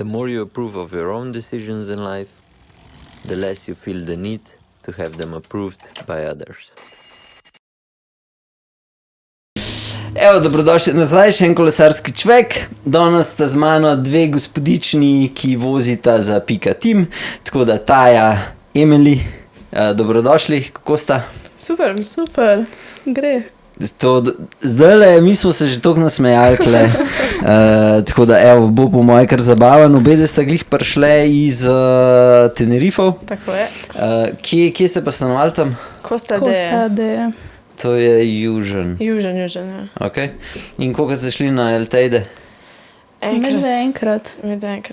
The more you approve of your own decisions in life, the less you feel the need to have them approved by others. Evo, dobrodošli nazaj, še en kolesarski čvek. Danes sta z mano dve gospodični, ki vozita za Pika Team. Tako da Taja, Emily, dobrodošli, kako sta? Super, gre. Zdajle, mi smo se že toliko nasmejali, tako da evo, bo po moje kar zabaven. Obede sta glih prišle iz Tenerifov. Tako je. Kje ste pa stanovali tam? Costa de. To je Južen. Južen, ja. Ok. In koliko ste šli na El Teide? Enkrat,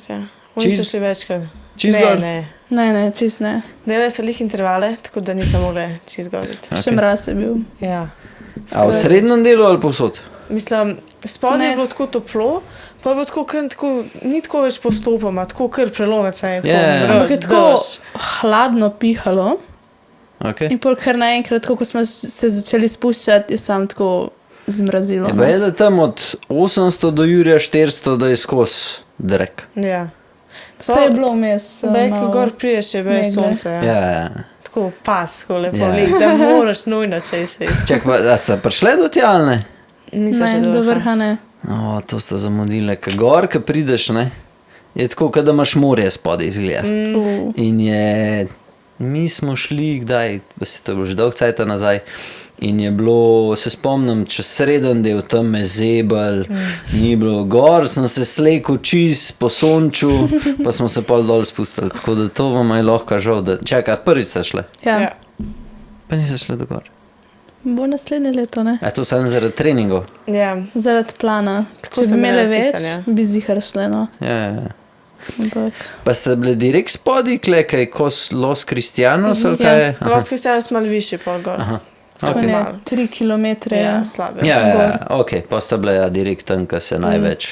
ja. Oni so šli večkrat. Čist gor? Ne, čist ne. Delali so lih intervale, tako da nisem mogla čist gor biti. Ok. Še mraz je bil. Ja. A v srednjem delu ali povsod? Mislim, spodaj je bilo tako toplo, pa je bilo tako, ni tako več postopoma, tako kar prelomec je. Ampak je tako hladno pihalo. Okay. In pol kar naenkrat, ko smo se začeli spuščati, je sam tako zmrazilo. Je da tam od 800 do Jurija 400, da je skozi drek. Ja. Vse je bilo vmes. Gor priješ je bilo sonce. Ja. Tako pas, ko lepo lik, da moraš nujno česi. Čak, a sta prišle do tja ali ne? Nisem še do vrha, ne. O, to sta zamudile. Ka gor, ka prideš, ne? Je tako, kada imaš morje spodaj izgleda. In je... Mi smo šli, kdaj, to je bilo že dolg cajta nazaj, in je bilo, se spomnim, čez sreden del, tam me zebel, ni bilo gor, sem se slekel čist po sonču, pa smo se pol dol spustili, tako da to vam je lahko žal, da čakaj, prvič ste šle? Ja. Pa niste šle do gor? Bo naslednje leto, ne? A to samo zaradi treningov? Ja. Zaradi plana. Če bi imeli več, bi zihar šle, no. Ja. Ampak... Pa ste bili direkt spodaj, kaj kos Los Cristianos ali kaj? Ja, Los Cristianos malo višji pol gor. To je 3 kilometre. Ja, slabe. Ja, ok, pa ste bili direkt tam, kaj se največ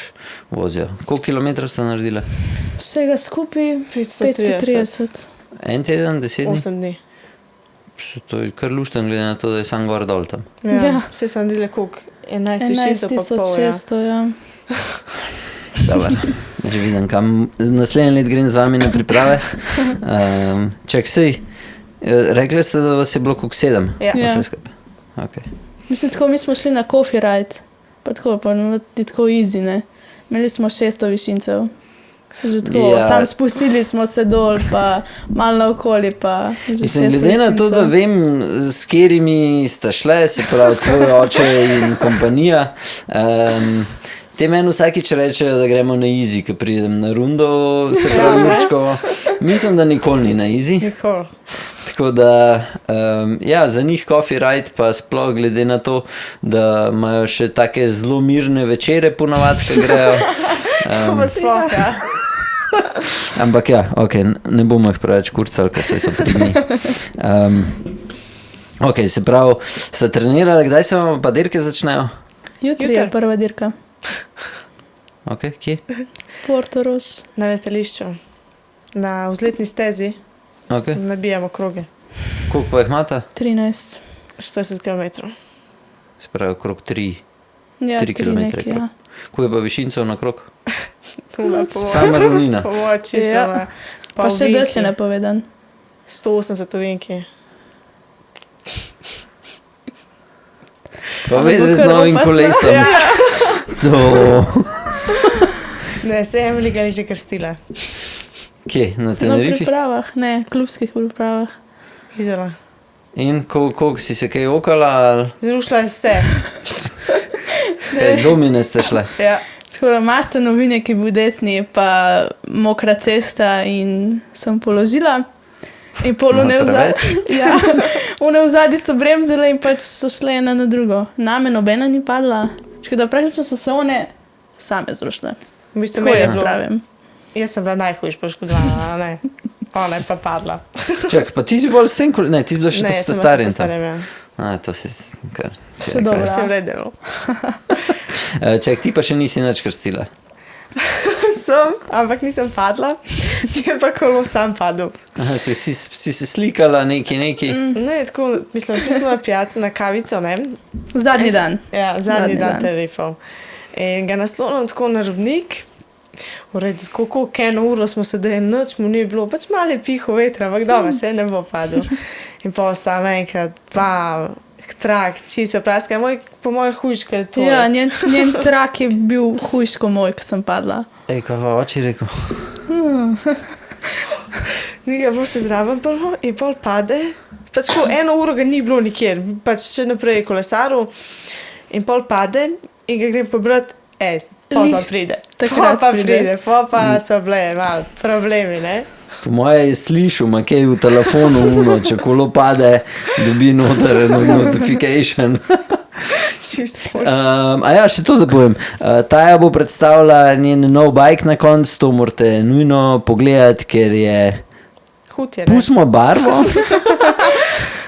vozijo. Koliko kilometrov ste naredili? Vsega skupaj 530. En teden, 10 dni? 8 dni. To je kar lušten, glede na to, da je sam gor dol tam. Ja, vse sem naredila koliko? 11 višincev pa pol, ja. 11 600, ja. Dobar, že vidim, kam naslednji let grem z vami na priprave. Čak sej, rekli ste, da vas je bilo koliko 7? Ja. Okay. Mislim, tako mi smo šli na coffee ride, pa tako, pa je tako easy, ne. Imeli smo 600 višincev. Že tako, sam spustili smo se dol, pa malo naokoli, pa že 600 višincev. Glede na to, da vem, s katerimi sta šle, se pravi tvoj oče in kompanija, te meni vsakič rečejo, da gremo na easy, ko pridem na rundo, se pravi Jurčkovo. Mislim, da nikoli ni na easy. Nikoli. Tako da, ja, za njih coffee ride, pa sploh glede na to, da imajo še take zelo mirne večere ponavadi, ko grejo. To pa sploh, ja. Ampak ja, ok, ne bomo jih preveč kurcali, ker so pri njih. Ok, se pravi, sta trenirali, kdaj se vam pa dirke začnejo? Jutri je prva dirka. Ok, kje? Portorož. Na letališču. Na vzletni stezi. Ok. Nabijamo kroge. Koliko pa jih imata? 13. 40 km. Se pravi, krog 3 kilometre. Ja. Koliko je pa višincev na krog? Sama ravnina. Pomoči smo. Ja. Pa še dlje napovedan. 180 ovinki. Pa vezi z novim kolesom. To. Ne, se Emily ga ni že krstila. Kje? Na Tenerifi? Na pripravah, ne, klubskih pripravah. Izela. In koliko si se kaj okala? Zrušila je vse. Domine ste šle? Ja. Tako da master novine, ki bil desni, pa mokra cesta in sem položila. In pol one vzadi so bremzele in pač so šle ena na drugo. Name nobena ni padla. Tako da praktično so se one same zrušile. Tako jaz pravim. Jaz sem bila najhujš poškodovana, ne. Ona je pa padla. Čak, pa ti si bolj s tem, ne, ti si bila še starim. Ne, to si kar... Še dobro. Še vredelo. Čak, ti pa še nisi nič krstila. Sem, ampak nisem padla. Je pa kolo sam padel. Aha, si se slikala neki? Ne, tako, mislim, šli smo na pijačo, na kavico, ne. Zadnji dan. Ja, zadnji dan Tenerifov. In ga naslonim tako na rovnik V redu, koliko eno uro smo sedeli, noč mu ni bilo, pač malo je piho vetra, ampak dobro, se ne bo padel. In pa sam enkrat, pa trak, čisto praska, po mojem hujško je to. Ja, njen trak je bil hujško moj, ko sem padla. Ej, kaj pa oči rekel? Njega bo še zraven prvo in pol pade. Pač ko eno uro ga ni bilo nikjer, pač še naprej kolesaril in pol pade in ga grem pobrat, pol pa pride. Takrat Pol pa so bile malo problemi, ne? Po moje je slišal, makej v telefonu uno, če kolo pade, dobi noter notification. Čisto A ja, še to da povem. Taja bo predstavila njen nov bike na koncu, to morate nujno pogledati, ker je... hud je, ne? Pustimo barvo,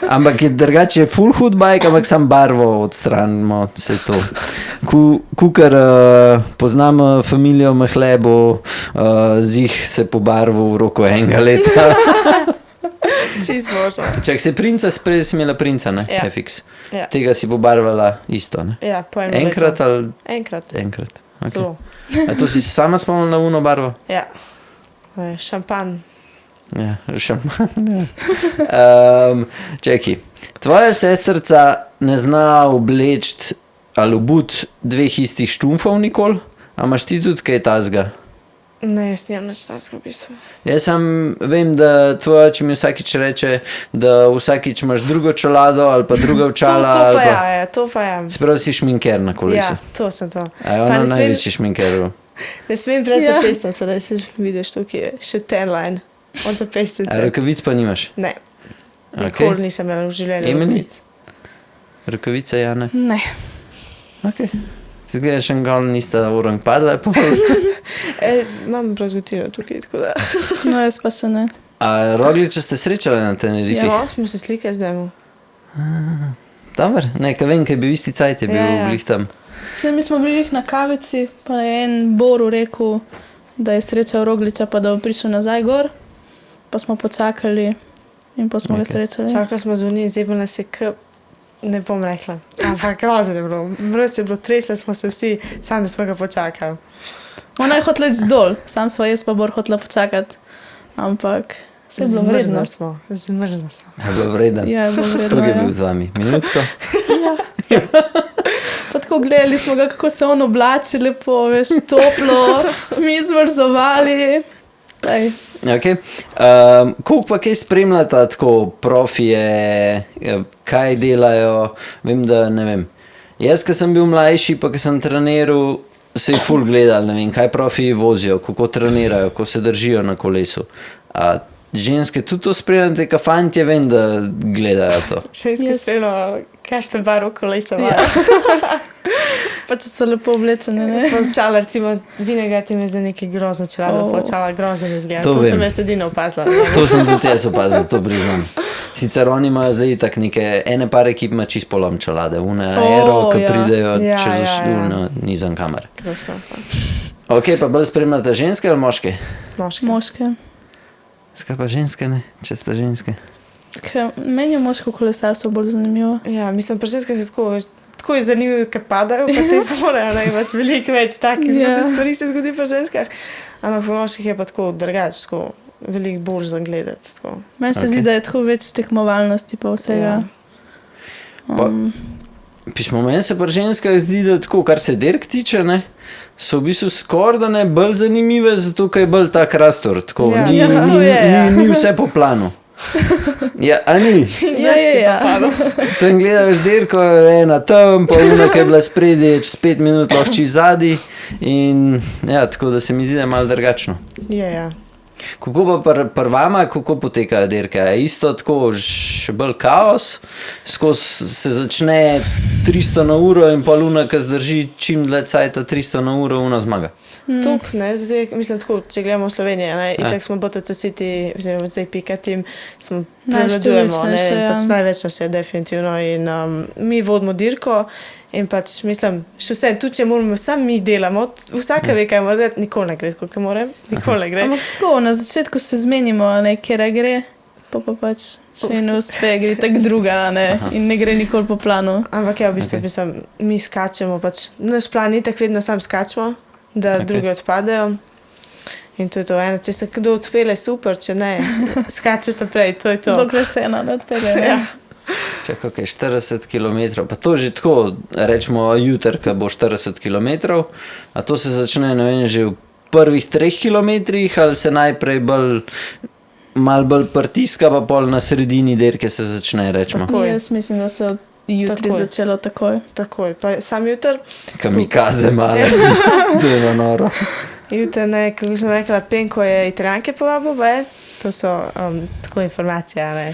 ampak je drugače full hud bike, ampak sam barvo odstranimo, vse to. Kukar poznam familijo Mehlebo, zih se pobarval v roku enega leta. Čisto možno. Čak se princa, prej si imela princa, ne? Ja. FX. Ja. Tega si pobarvala isto, ne? Ja, po enem Enkrat letu. ali... Enkrat, Enkrat. Okay. celo. A to si sama spomnila na uno barvo? Ja. Šampan. Ja, šampan. Čeki, tvoja sestrca ne zna obleči ali obuti dveh istih štumfov nikoli, a imaš ti tudi kaj tazga? Ne, jaz nimam nič takega v bistvu. Jaz sam vem, da tvoj oče mi vsakič reče, da vsakič imaš drugo čelado ali pa druga očala. To ali pa ja, to pa ja. Se pravi, si šminker na kolesu. Ja, točno to. A je Pa ona ne smem- največji šminker? Ne smem pred Ja. zapestnico, da si vidiš tukaj, še ten line od A zapestnice. rokavic pa nimaš? Ne, Okay. nikoli nisem imela v življenju Emily? rokavic. Rokavice, ja ne. Ne. Ok. Zgledaš, en gol nista orang padla. Imam brazgotino tukaj, tako da. No, jaz pa še ne. A Rogliča ste srečali na Tenerifih? Smo se slikali z njemu. Dobar, ne, ka vem, kaj bi isti cajt je bil Ja, ja. glih tam. Saj mi smo bili na kavici, pa je en Boru rekel, da je srečal Rogliča, pa da bo prišel nazaj gor. Pa smo počakali in pa smo ga Ok. srečali. Čakali smo zunaj, zebel nas je ne bom rekla. Ampak grozno je bilo. Mraz je bilo, tresli smo se vsi, samo da smo ga počakali. Ona je hotela iti dol, sam sva jaz pa Bor hotela počakati. Ampak se je bilo vredno. Zmrzno smo. Je bilo vreden. Ja, je bilo vredno. Koliko je Ja. bil z vami? Minutko? Pa tako gledali smo ga, kako se on oblači lepo, veš, toplo, mi zmrzovali. Daj. Okay. Koliko pa kaj spremljata tako profije, kaj delajo, vem, da ne vem. Jaz, ko sem bil mlajši, pa ko sem treniral, se je ful gledal, ne vem, kaj profiji vozijo, kako trenirajo, kako se držijo na kolesu. A ženske tudi to spremljate, ka fantje vem, da gledajo to. Ženske Jaz- spremljamo, kakšne barvo kolesa Ja. imajo. Pa če so lepo oblečene, ne? Počala, recimo, Vinegar ti mi je za nekaj grozno čelado, Oh. počala grozno izgleda. To To vem. sem jaz edino opazila. To sem tudi jaz opazil, to priznam. Sicer oni imajo zdaj tak neke, ene par ekip ima čist polom čelade, une aero, ki ja. pridejo Ja, čez ja, ja. nizem kamer. Grozno. Ok, pa bolj spremljate ženske ali moške? Moške. Moške. Skaj pa ženske, ne? Če ste ženske. Meni je moško kolesarstvo bolj zanimivo. Ja, mislim, pri ženskah se tako je zanimivo, ker padajo, pa te morajo, ne, pač veliko več takih Ja. stvari se zgodi pri ženskah. Ampak pri moških je pa tako drugače, tako veliko bolj za gledati. Tako. Meni se Ok. zdi, da je tako več tekmovalnosti pa vsega. Pa- Pismo, meni se pri ženskah zdi, da tako, kar se derk tiče, ne, so v bistvu skoraj da ne bolj zanimive, zato ker je bolj tak rastor. Tako, Ja. ni, Ja, ni, to je, ja. ni vse po planu. Ja, a ni? Ja, ja. Tam gledaš derko, ena tam, pa una, ki je bila spredje, čez 5 minut lahko čez zadnji. In ja, tako da se mi zdi, da je malo drugačno. Je, ja. Kako pa pri vama, kako potekajo derke? Je isto tako, še bolj kaos, skozi se začne 300 na uro in pa luna, ki zdrži čim dlje cajta 300 na uro, una zmaga. Tuk, ne, zdaj, mislim, tako, če gledamo v Slovenijo, ne, Ja. itak smo BTC City, oziroma zdaj Pika Team, smo prevladujemo, ne, Najštevilčnejše, ja. pač največ nas je definitivno in mi vodimo dirko in pač mislim, še vse, tudi če moramo, sam mi delamo, vsaka ve, kaj mora delati, nikoli ne gre, tako, kaj moram, nikoli ne gre. Ampak tako, na začetku se zmenimo, a ne, kjer gre, pa pač, če ji ne uspe, gre tak druga, a ne, in ne gre nikoli po planu. Ampak ja, v bistvu, Ok. mislim, mi skačemo, pač, naš plan je tako vedno sam skačemo, da Ok. drugi odpadejo In to je to eno, če se kdo odpele, super, če ne, skačeš naprej, to je to. Dokler se ena ne odpelje. ne. Ja. Čakaj, okay, 40 km, pa to že tako, rečemo jutr, ko bo 40 km, a to se začne, ne vem, že v prvih 3 km, ali se najprej malo bolj pritiska, pa pol na sredini dirke se začne, rečemo. Tako je. Jaz mislim, da se od jutri Takoj. začelo takoj. Takoj, pa sam jutr, Kamikaze malo, to je na noro. jutr ne, kako sem rekla, Penko je Italijanke povabil, be? To so tako informacije, a ne.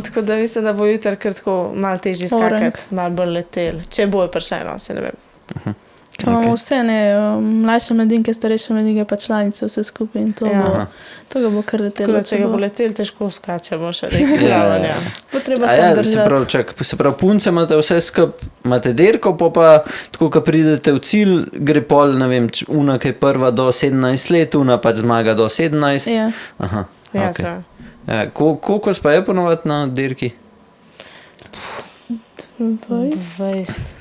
Tako da mislim, da bo jutr kar tako malo težje Orang. skakati, malo bolj letel. Če bo prišlo, no, se ne vem. Ko imamo vse, ne, mlajše mladinke, starejše mladinke, pa članice vse skupaj in to, Ja. to ga bo kar Tako letelo. da, če ga bo letel, težko skačemo še nekaj zraven. Ja. Bo treba A se ja, držati. se pravi, punce imate vse skup, imate dirko, pa tako, ko pridete v cilj, gre pol, ne vem, una, ki je prva do 17 let, una pač zmaga do 17. Ja. Aha, Ja, okej. okay. Ja, koliko vas pa je ponovadi na dirki? 20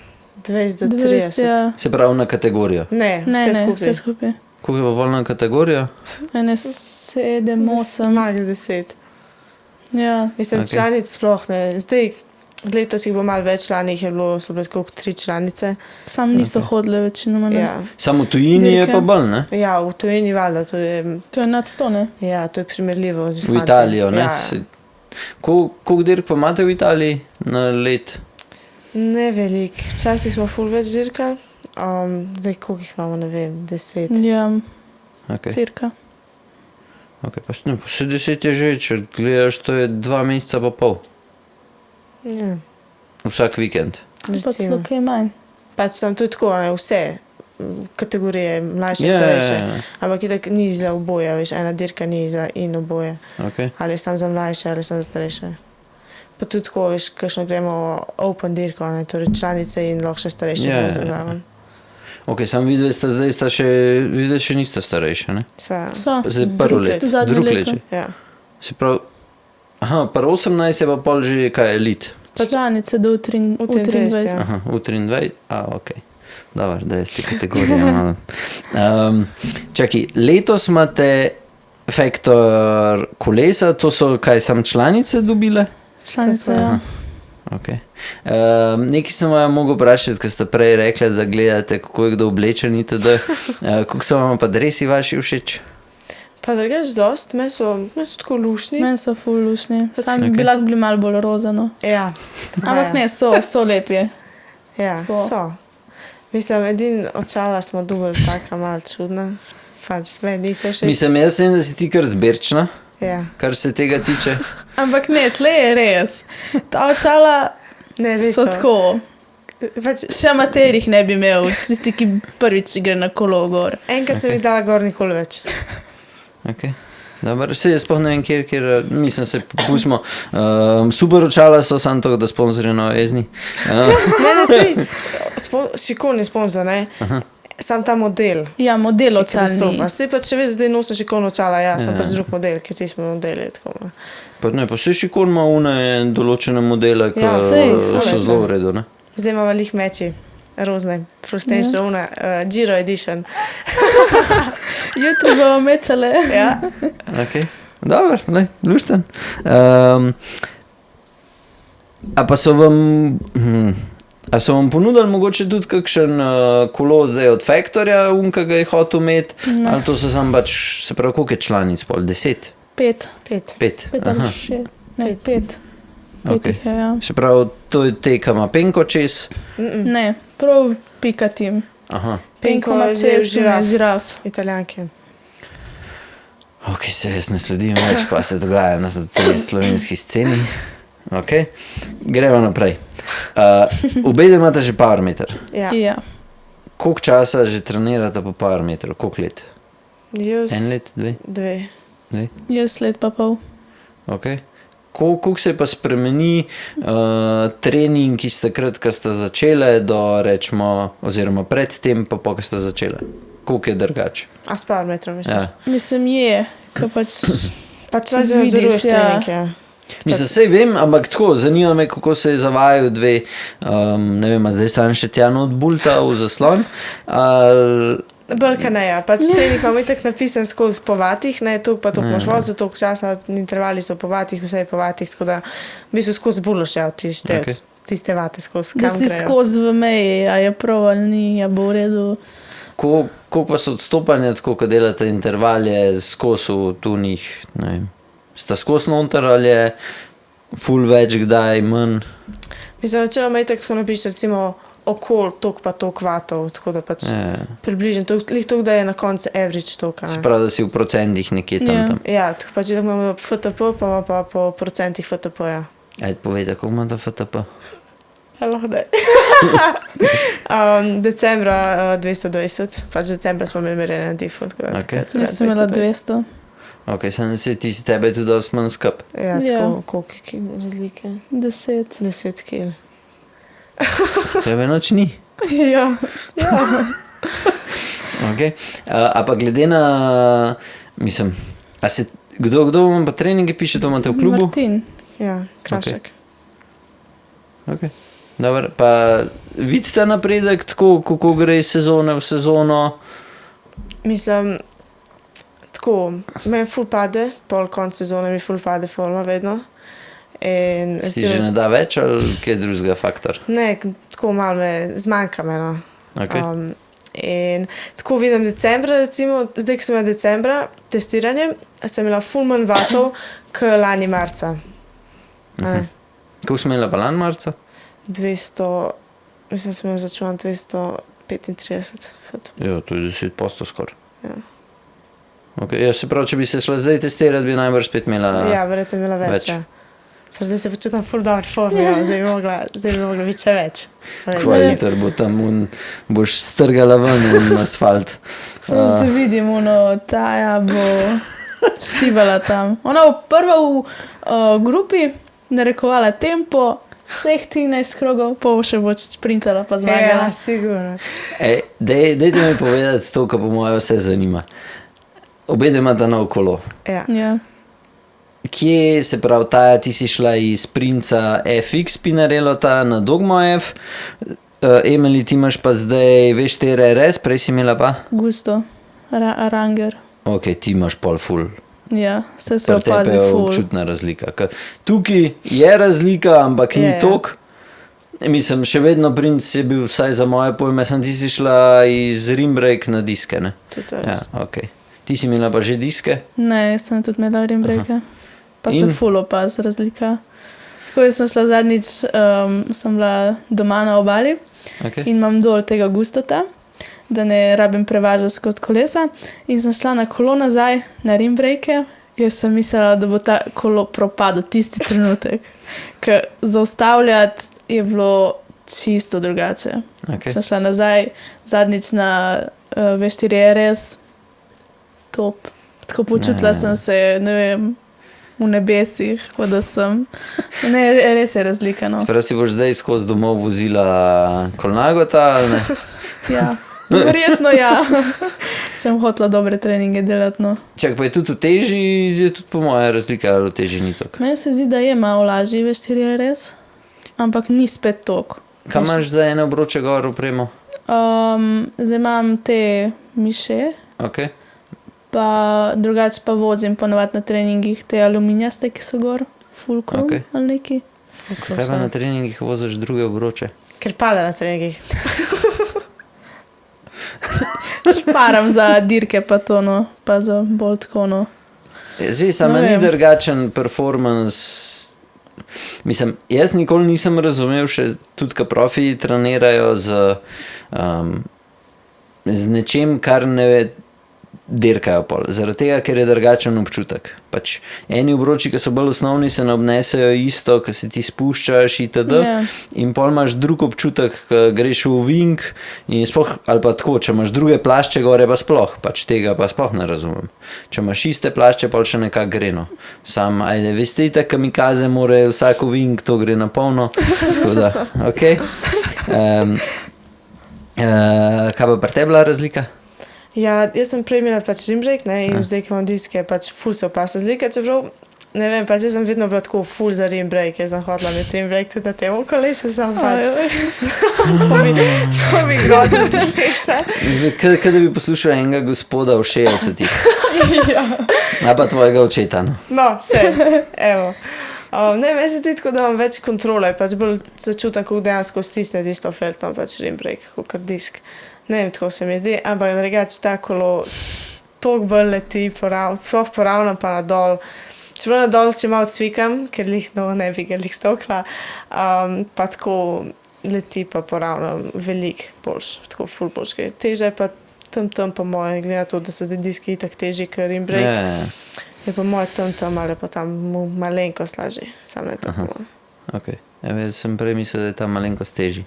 do 20, 30. ja. Se pravi na kategorijo. Ne, Ne, vse ne, skupaj. vse skupaj. Koliko je pa pol na kategorijo? Ene 7, 8. Malo 10. Ja. Mislim, Okej. članic sploh ne. Zdaj, letos jih bo malo več članih, je bilo, so bile tako 3 članice. Sam niso hodile večinoma. ne. Ja. Samo v tujini je Dirke. pa bolj, ne? Ja, v tujini valjda, to je, To je nad 100, ne? ja, to je primerljivo z V fanti. Italijo, ne? Ja. Koliko dirk pa imate v Italiji na let? Ne velik. Včasih smo ful več dirkali, zdaj koliko jih imamo, ne vem, 10. Ja, Okay. cirka. Okay, pa se 10 je že, če gledaš, to je 2 meseca pa pol. Ja, Vsak vikend. Pa recimo. celo kaj manj. Pač sem tudi tako, ne, vse kategorije, mlajše, Ja, starejše. ja, Ampak itak ni za oboje, veš, ena dirka ni za in oboje. okay. Ali sam za mlajše, ali sam za starejše. Pa tudi tako, veš, kakšno gremo open dirko, ne, torej članice in lahko še starejše Ja, vozijo ja, ja. zraven. Ok, sam videl ste zdaj, videl še niste starejše, ne? Sva, Sva. Zdaj prvo Drug let, let. Zadnje drug leto. let že. ja. Se pravi, aha, pa 18 je pa pol že kaj elit. Članice do 23. ja. Aha, v 23, ok. Dobar, da je z te kategorije malo. Čakaj, letos imate faktor kolesa, to so kaj, sam članice dobile? Članice, Tako, ja. Okay. Nekaj sem vam mogel vprašati, ker ste prej rekli, da gledate, kako je kdo oblečen itd. Kako so vam pa dresi vaši všeč? Pa drugač dost, meni so tako lušni. Meni so ful lušni. Sam Okej. bi lahko bili malo bolj rozano. Ja. Ampak ne, so lepi. Ja, Tako. so. Mislim, edin očala smo dobili taka malo čudna. Pač meni niso všeč. Mislim, jaz vem, da si ti kar zberčna, Ja. kar se tega tiče. Ampak ne, tle je res. Ta očala Ne, res so tako. Pač, Še amaterih ne bi imel, tisti, ki prvič gre na kolo gor. enkrat sem jih dala gor, nikoli več. Okay. Dobar, se jaz sploh ne vem, kjer mislim, se pustimo. Super očala so, samo to, da sponzorje nove jezni. Ne, sej, šikovni sponzor, ne. Sam ta model. Ja, model Katastrofa. očalni. Sej pa če veš, zdaj nosim šikovno očala, ja, sem Ja. pač drug model, ker ti smo modeli. Tako. Pa ne, pa vse šikon ima une določene modele, ki Ja, sej, so ful, zelo v redu, ne? Zdaj imamo lih meči, rozne, prostejše, una, Giro Edition. Jutri bomo mečale. Ja. Okay. Dobar, ne, lušten. A pa so vam, a so vam ponudili mogoče tudi kakšen kolo zdaj od Factorja, ki ga je hotel imeti, Ne. ali to so samo pač, se pravi, koliko je članic, pol 10? 5. 5. 5. Pet ali 6. Ne, 5. Okej. Jih je, ja. Se pravi, to je te, ki ima penko čez. Ne, prav pika tim. Aha. Penko ima je zdaj čez, ne žiraf. Italijanke. Ok, se jaz ne sledim več, pa se dogaja na tej slovenski sceni. Ok, gremo naprej. Obe imate že Powermeter. Ja. Ja. Koliko časa že trenirate po Powermetru? Koliko let? Jaz 1 let, 2? 2. Jaz let pa pol. Ok. Koliko se pa spremeni trening iz takrat, ko ste začele, do rečemo, oziroma predtem, pa ko ste začele? Koliko je drugače? A s parametrom, misliš? Ja. Mislim, je, ko pač Pač razumem, Vidiš, nadzoruješ ja. trening, ja. Mislim, sej vem, ampak tako, zanima me, kako se je zavajal dve, ne vem, a zdaj sam še tjano od bulta v zaslon, ali Bolj ne, ja. Pač trening imamo itak napisan skozi po vatih, ne, toliko pa toliko moš voziti, toliko časa, intervali so po vatih, vse je po vatih, tako da v bistvu skozi bolj šel tiste vate skozi. Da si skozi v meji, a je prav ali ni, a bo v redu. Koliko pa so odstopanja, tako ko delate intervalje skozi v tunih, ne vem, sta skozi noter ali je ful več, kdaj, manj? Mislim, načeloma itak tako napiš recimo okol toliko pa toliko vatov, tako da pač približno, toliko da je na koncu average toliko. Se pravi, da si v procentih nekje tam. Ja, tako pač tako imamo FTP, pa imamo pa po procentih FTP-ja. Ajde, povejte, koliko ima ta FTP? Lahko da. Decembra 220, pač decembra smo imeli merjene na difu. Jaz sem imela 200. Ok, sem se ti si tebe tudi dosti manj skup. Ja, tako koliko razlike? 10. 10 kil. Tebe noč ni. Ja. Ok, a pa glede na, mislim, a se, kdo vam pa treninge piše, to imate v klubu? Martin. Ja, Krašek. Ok, dobro, pa vidite napredek tako, kako gre iz sezone v sezono? Mislim, tako, meni ful pade, pol konc sezone mi ful pade forma vedno. In, si že ne da več ali kaj drugega faktor? Ne, tako malo me zmanjka me, no. Okay. In tako vidim decembra, recimo, zdaj, ko sem imela decembra testiranje, sem imela ful manj vatov k lani marca. Kako sem imela pa lani marca? 200, mislim, sem jo začela 235. Jo, to je 10% skoraj. Ja. Okay, ja, se pravi, če bi se šla zdaj testirati, bi najbrž spet imela Ja, verjetno imela več. Ja. Zdaj se počutam ful dobro formijo, zdaj bi mogla biti še več. Kaj liter bo tam, boš strgala ven in asfalt. Se vidim, Taja bo šivala tam. Ona bo prva v grupi narekovala tempo, vseh 13 krogov, pa še bo sprintala pa zmagala. Ja, sigurno. Dajte mi povedati to, kar po moje vse zanima. Obede imata nov kolo. Ja. Kje, se pravi, Taja, ti si šla iz Princa FX Pinarelota na Dogmo F, Emily, ti imaš pa zdaj V4 RS, prej si imela pa? Gusto, Ranger. Ok, ti imaš pol ful. Ja, vse se opazi ful. Pri tebi je občutna razlika. Tukaj je razlika, ampak ni toliko. Mislim, še vedno Princ je bil, vsaj za moje pojme, sem ti si šla iz Rimbrake na diske, ne? Tudi res. Ja, ok. Ti si imela pa že diske? Ne, sem tudi imela Rimbrake. Pa se ful opaz razlika. Tako da sem šla zadnjič, sem bila doma na obali in imam dol tega Gustota, da ne rabim prevažati skozi kolesa. In sem šla na kolo nazaj, na Rimbrake. Jaz sem mislila, da bo ta kolo propadlo tisti trenutek. Ker zaustavljati je bilo čisto drugače. Sem šla nazaj, zadnjič na V4 RS, top. Tako počutila sem se, ne vem, v nebesih, kot da sem. Ne, res je razlika, no. Sprav si boš zdaj skozi domov vozila Kolnagota, ali ne? Ja, verjetno ja. Če bom hotela dobre treninge delati, no. Čak, pa je tudi v teži, je tudi po moje razlika, ali v teži ni toliko? Meni se zdi, da je malo lažji V4 RS, ampak ni spet toliko. Kaj imaš za ene obroče gor opremo? Zdaj imam te miše. Ok. Pa drugače pa vozim ponovadi na treningih te aluminijaste, ki so gor, fulkrom ali neki. Zakaj pa na treningih voziš druge obroče? Ker pada na treningih. Šparam za dirke pa to, no, pa za bolj tako, no. Zdaj, sama ni drugačen performance. Mislim, jaz nikoli nisem razumel, še tudi, ka profi trenirajo z nečem, kar ne dirkajo pol. Zaradi tega, ker je drugačen občutek. Pač eni obroči, ki so bolj osnovni, se ne obnesejo isto, ki se ti spuščaš itd. In pol imaš drug občutek, ki greš v wing in sploh, ali pa tako, če imaš druge plašče gore, pa sploh, pač tega pa sploh ne razumem. Če imaš iste plašče, pol še nekako gre, no. Sam, ajde, veste, ta kamikaze more vsak wing, to gre na polno. Tako da, ok. Kaj pa pri tebi bila razlika? Ja, jaz sem prej imela pač Rimbrake, ne, in zdaj, ko imam diske, pač ful se opasa razlika, čeprav ne vem, pač jaz sem vedno bila tako full za rim break, jaz sem hodila med rim break tudi na tem kolesu, sem pač. To bi grozno zleta. Kaj da bi poslušal enega gospoda v 60-ih. A pa tvojega očeta, no. No, vse, evo. Ne, meni se zdi tako, da imam več kontrole, pač bolj začutam, kako dejansko stisne tisto feltno, pač rim break, kakor disk. Ne vem, tako se mi zdi, ampak drugače ta kolo toliko bolj leti, sploh poravno pa nadol. Čeprav nadol še malo cvikam, ker ne bi ga stokla, pa tako leti pa poravno veliko boljš, tako ful boljš. Težje pa tam po moje, glede na to, da so te diski itak težji, ker rim break. Je pa moje tam ali pa tam malenkost lažji, sam ne tako. Ok, sem prej mislil, da je tam malenkost težji.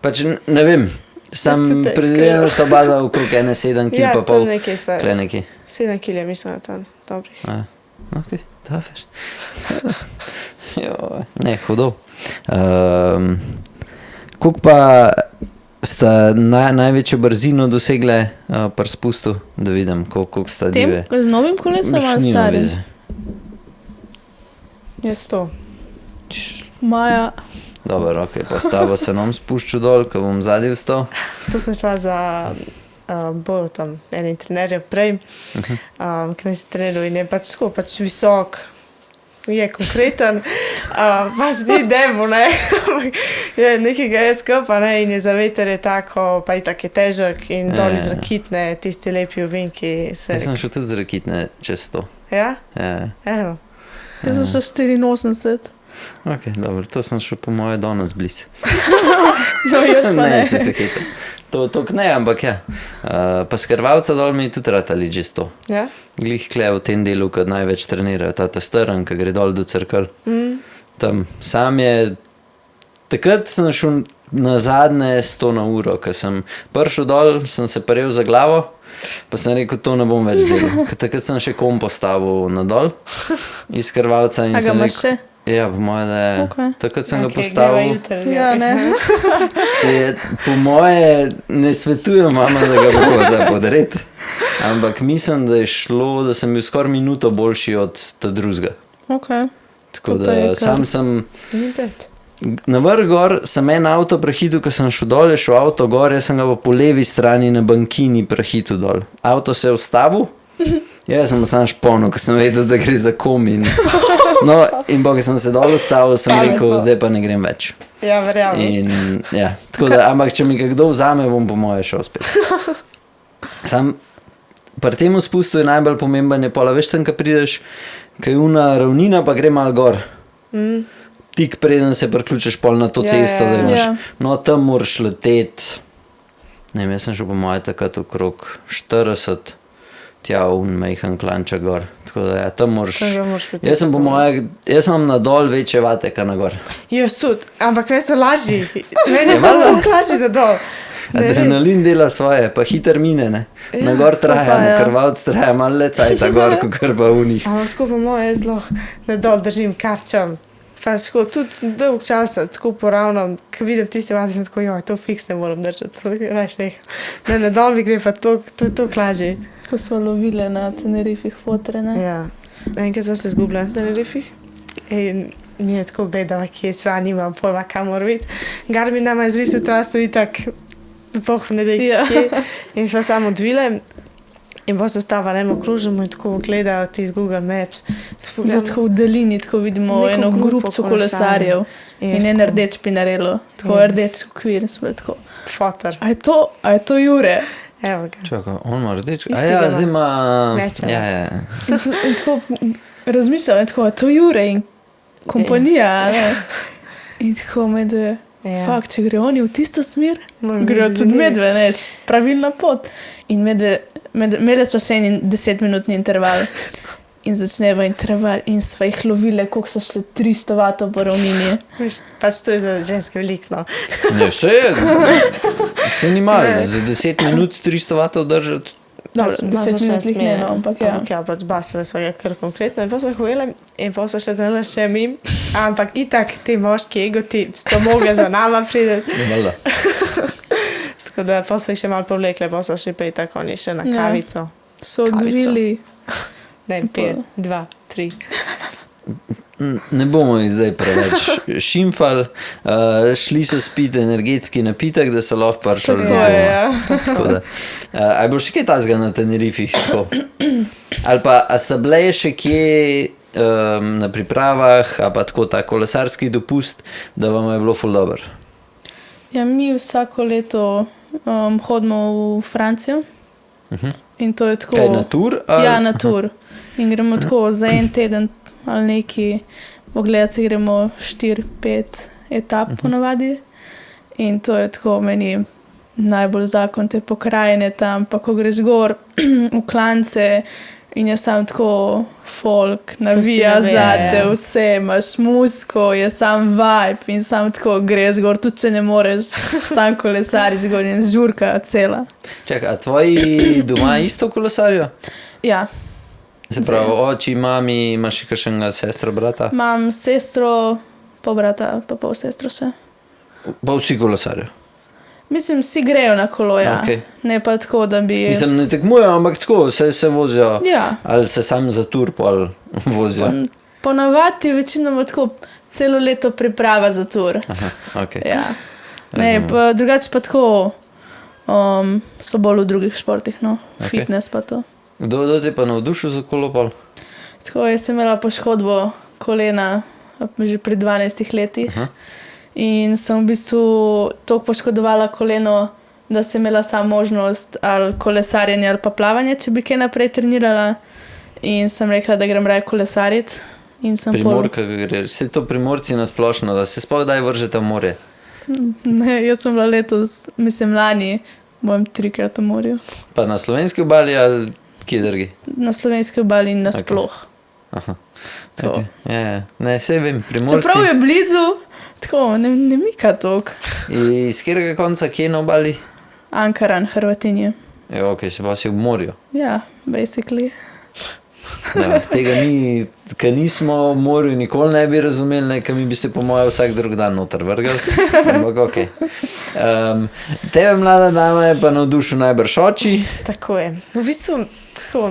Pač ne vem, sam predvidevam, da sta oba okrog 7 kg pa pol. Ja, tam nekaj sta. Kle nekaj. 7 kg je mislim, da tam dobrih. Ok, dober. Ne, hudo. Koliko pa sta največjo brzino dosegle pri spustu, da vidim, koliko sta dive? Z novim kolesom ali starim? Je 100. Maja. Dobro, ok, pa s tabo se nam spušču dol, ko bom zadnji vstal. To sem šla za bojo tam enim trenerjem prej, ker nisem treniral in je pač tako, pač visok, je konkreten, pa zdi devo, ne, je nekega SK-pa, ne, in je za veter je tako, pa i tak je težek in dol iz rakitne, tisti lepi ovinki. Jaz sem šel tudi z rakitne čez 100. Ja? Ja. Evo. Jaz sem šel 84. Ok, dobro, to sem šel po moje danes bliz. No, jaz pa ne. Ne, se hecam. To ne, ampak ja. Pa skrvalca dol mi je tudi ratali že 100. Ja? Glih kle v tem delu, kad največ trenirajo, ta strn, ki gre dol do Cerkelj. Tam sam je, takrat sem šel na zadnje 100 na uro, ko sem prišel dol, sem se paril za glavo, pa sem rekel, to ne bom več delal. Takrat sem še kom postavil na dol iz krvalca in sem rekel, še? Ja, po moje, da je. Okay. Takrat sem ga postavil. Ja, ne. Po moje ne svetujem mama, da ga bo da podred. Ampak mislim, da je šlo, da sem bil skoraj minuto boljši od ta drugega. Ok. Tako da sam sem Ni bed. na vrh gor, sem en avto prehitil, ko sem šel dol, je šel avto gor, jaz sem ga pa po levi strani na bankini prehitil dol. Avto se je ustavil, jaz sem sam šponil, ko sem vedel, da gre za komin. No, in bo, ko sem se dol ustavil, sem rekel, zdaj pa ne grem več. Ja, verjamem. In ja, tako da, ampak če mi ga kdo vzame, bom po moje šel spet. Sam, pri tem spustu je najbolj pomemben je pola, veš tam, ko prideš, ko je una ravnina, pa gre malo gor. Tik preden se priključiš pol na to cesto, da imaš. No, tam moraš leteti. Ne vem, jaz sem šel po moje takrat okrog 40, tja un mejhan klanča gor. Tako da ja, tam moraš. Jaz sem po moje, jaz imam na dol večje vate, ka na gor. Jaz tudi, ampak meni so lažji. Meni je to toliko lažji da dol. Adrenalin dela svoje, pa hiter mine, ne. Na gor traja, na krvalc traja, malo le cajta gor, kakor pa unih. Ampak tako po moje jaz lahko na dol držim karčem. Pa tako tudi dolg časa, tako poravno, ko vidim tiste vate, sem tako, joj, to fiks ne moram držati. Ne, na dol mi gre pa to lažje. Ko smo lovile na Tenerifih fotre, ne? Ja, enkrat smo se zgubile na Tenerifih in mi je tako gledala, kje sva, nimam pojma, kam mora biti. Garmin nama je zrisil traso itak, poh ne dej kje, in sva samo odvile in pa se ostava eno okružimo in tako gledajo ti z Google Maps. Tako v dalini, tako vidimo eno grupco kolesarjev in en rdeč pinarelo, tako rdeč okvir, smo tako. Fotor. A je to Jure? Evo ga. Čakaj, on ima rdeč? Isti ga ima. zdaj ima... Mečeva. Ja. In tako razmišljam, tako, to Jure in kompanija, ne? In tako medve, fakt, če gre oni v tisto smer, grejo tudi medve, ne, pravilna pot. In medve, imeli smo še en 10-minutni interval. In začneva interval in sva jih lovile, koliko so šle 300 vatov po ravnini. Pač to je za ženske veliko, no. Ne, se ni malo, za 10 minut 300 vatov držati. Dobro, 10 minut jih ne, no, ampak ja. Ampak ja, pač basile so ga kar konkretno in pa so hojele in pa so še zelo še mim, ampak itak ti moški egoti so mogli za nama prideti. Valjda. Tako da pa so jih še malo povlekle, pa so še pa itak oni še na kavico. So odvili. Ne, 5, 2, 3. Ne bomo jih zdaj preveč šimfali, šli so spiti energetski napitek, da so lahko prišli do Tako je, ja. Tako da. A je bilo še kaj tazga na Tenerifih? Tako? Ali pa, a sta bile še kje na pripravah, a pa tako ta kolesarski dopust, da vam je bilo ful dobro? Ja, mi vsako leto hodimo v Francijo. In to je tako... Kaj, na tur? Ja, na tur. In gremo tako za en teden ali neki, pogledati se gremo 4-5 etap ponavadi. In to je tako meni najbolj zakon te pokrajine tam, pa ko greš gor v klance in je sam tako folk, navija zate, vse, imaš musko, je sam vibe in sam tako greš gor, tudi če ne moreš, sam kolesari zgor in žurka cela. Čakaj, a tvoji doma isto kolesarijo? Ja. Se pravi, oči, mami, imaš še kakšnega sestro, brata? Imam sestro, pol brata, pa pol sestro še. Pa vsi kolesarijo? Mislim, vsi grejo na kolo, ja. Okej. Ne pa tako, da bi... Mislim, ne tekmujejo, ampak tako, se vozijo. Ja. Ali se sam za tur pol vozijo? Ponavadi večinoma tako celo leto priprava za tur. Aha, ok. Ja. Ne, pa drugače pa tako so bolj v drugih športih, no. Okej. Fitness pa to. Kdo te pa navdušil za kolo pol? Tako, jaz sem imela poškodbo kolena že pri 12 letih. Aha. In sem v bistvu toliko poškodovala koleno, da sem imela samo možnost ali kolesarjenja ali pa plavanje, če bi kaj naprej trenirala. In sem rekla, da grem raje kolesariti. In sem Primorka greš. Vse to Primorci nasplošno, da se sploh kdaj vržete v morje. Ne, jaz sem bila letos, mislim lani, bojem 3-krat v morju. Pa na slovenski obali ali kje drugi? Na slovenski obali in nasploh. Aha. Tako. Okay. Ja. Ne, sej vem, Primorci. Čeprav je blizu, tako, ne mika toliko. Iz katerega konca, kje na obali? Ankaran, Hrvatinje. Ja, ok, se pa si v morju. Ja, basically. Ja, tega mi, ki nismo v morju, nikoli ne bi razumeli, ne, ker mi bi se po moje vsak drug dan noter vrgal. Ampak ok. Tebe mlada dama je pa navdušil najbrž oči. Tako je. V bistvu, tako,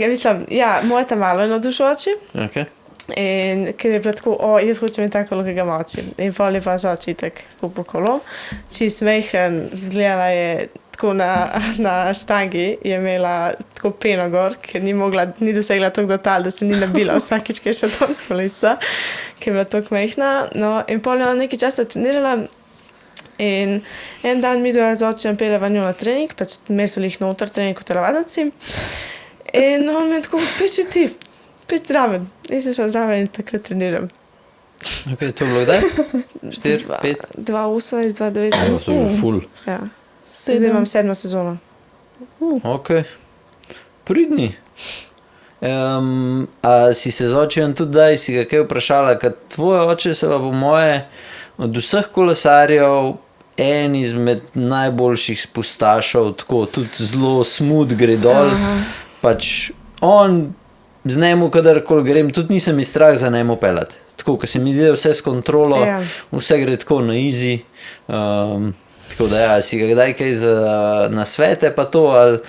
mislim, ja, moja ta malo je navdušil oči. Okay. In ker je bilo tako, jaz hočem imeti tako, ki ga ima oči. In pol je pa že oči tako po kolo. Čist mejhen, zgledala je tako na štangi, je imela tako peno gor, ker ni dosegla toliko do tal, da se ni nabila vsakič, ker je še tam s kolesa, ker je bila tako mejhna. No, in pol je nekaj časa trenirala in en dan mi doja z očem pele vanjo na trening, pač mesel jih noter trening v telovadnici. In on me je tako, peči ti, peč zraven. Jaz sem šla zraven in takrat treniram. Ok, to je bilo kdaj? 4, 5? 2018, To je 2019. ful. Ja. Zdaj imam 7. sezono. Ok. Pridni. A si se z očem tudi daj, si ga kaj vprašala, ker tvoje oče se pa po moje od vseh kolesarjev en izmed najboljših spustašev, tako tudi zelo smut gre dol. Aha. Pač on z njemu kadarkoli grem, tudi nisem mi strah za njemu pelati. Tako, ker se mi zdi, da vse s kontrolo, Ja. vse gre tako na easy. Tako da ja, si ga kdaj kaj za nasvete pa to, ali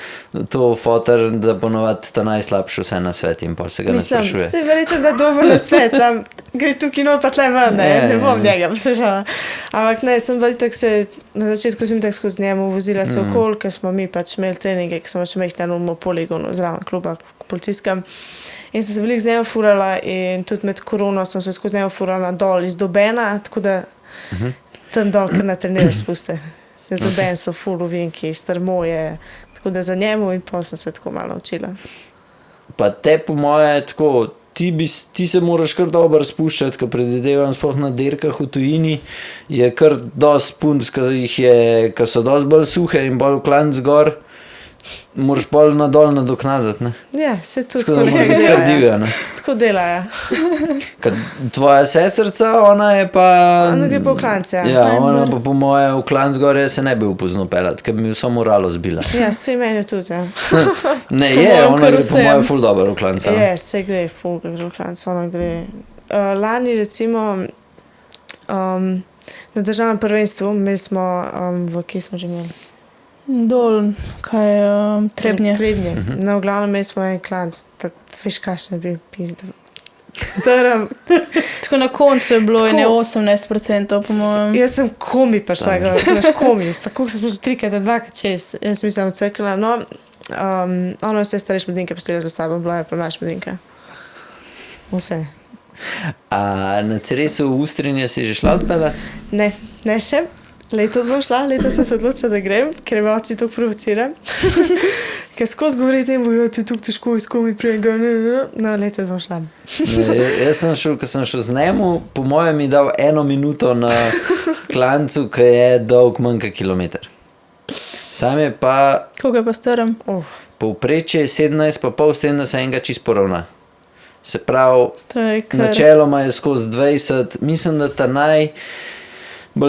to fotor, da ponovadi ta najslabši vse na svet in pa se ga ne Mislim, sprašuje. se verjetno da dober na svet, sam gre tukaj not pa tle ven, ne bom njega poslušala. Ampak ne, sem bila tako se, na začetku sem tako skozi njemu vozila se okoli, ker smo mi pač imeli treninge, ker smo še imeli na novem poligonu zraven kluba policijskem. In sem se veliko z njemu furala in tudi med korono sem se skozi njemu furala dol iz Dobena, tako da tam dol, ker na treniraš spuste. Z Doben so ful ovinki, strmo je, tako da za njemu in pol sem se tako malo naučila. Pa te po moje tako, ti se moraš kar dobro spuščati, ker predvidevam sploh na dirkah v tujini, je kar dosti punc, ki so dosti bolj suhe in bolj v klanc gor, moraš bolj nadol nadoknadati, ne? Ja, se tudi Tako da tako mora biti kar divja, ne? Tako dela, ja. Ker tvoja sestrica, ona je pa... Ona gre pa v klanc, ja. Ja, ona pa po moje v klanc gor jaz se ne bi upoznal pelati, ker bi mi vso moralo zbila. Ja, se meni tudi, ja. Ne, Po je, mojem ona kar gre po vsem. moje ful dobro v klanc. Je, se gre, ful, gre v klanc, ona gre. Lani recimo na državnem prvenstvu, mi smo, kje smo že imeli? Dol, kaj je Trebnje. Trebnje. No, v glavnem imeli smo en klanc, veš, kakšen bi pizda. Staram. Tako na koncu je bilo Tako. ene 18%, po mojem. Jaz sem komi prišla, znaš komi. Pa koliko smo že 3x, 2x čez. Jaz mislim, crkla. No, ono vse stare šmedinke postila za sabo, bila je pa naša šmedinka. Vse. A na Ceresu v Ustrinje si že šla odpeljati? Ne še. Letos bom šla, letos sem se odločila, da grem, ker me oči tako provocira. Ker skozi govori tem, da ti je tako težko iz komi prej. No, letos bom šla. Jaz sem šel, ko sem šel z njemu, po mojem mi dal 1 minuto na klancu, ki je dolg manj kot kilometer. Sam je pa, Koliko je pa staram? povprečje 17 pa pol, s tem, da se enega čist poravna. Se pravi, To je kar... načeloma je skozi 20, mislim, da ta najbolj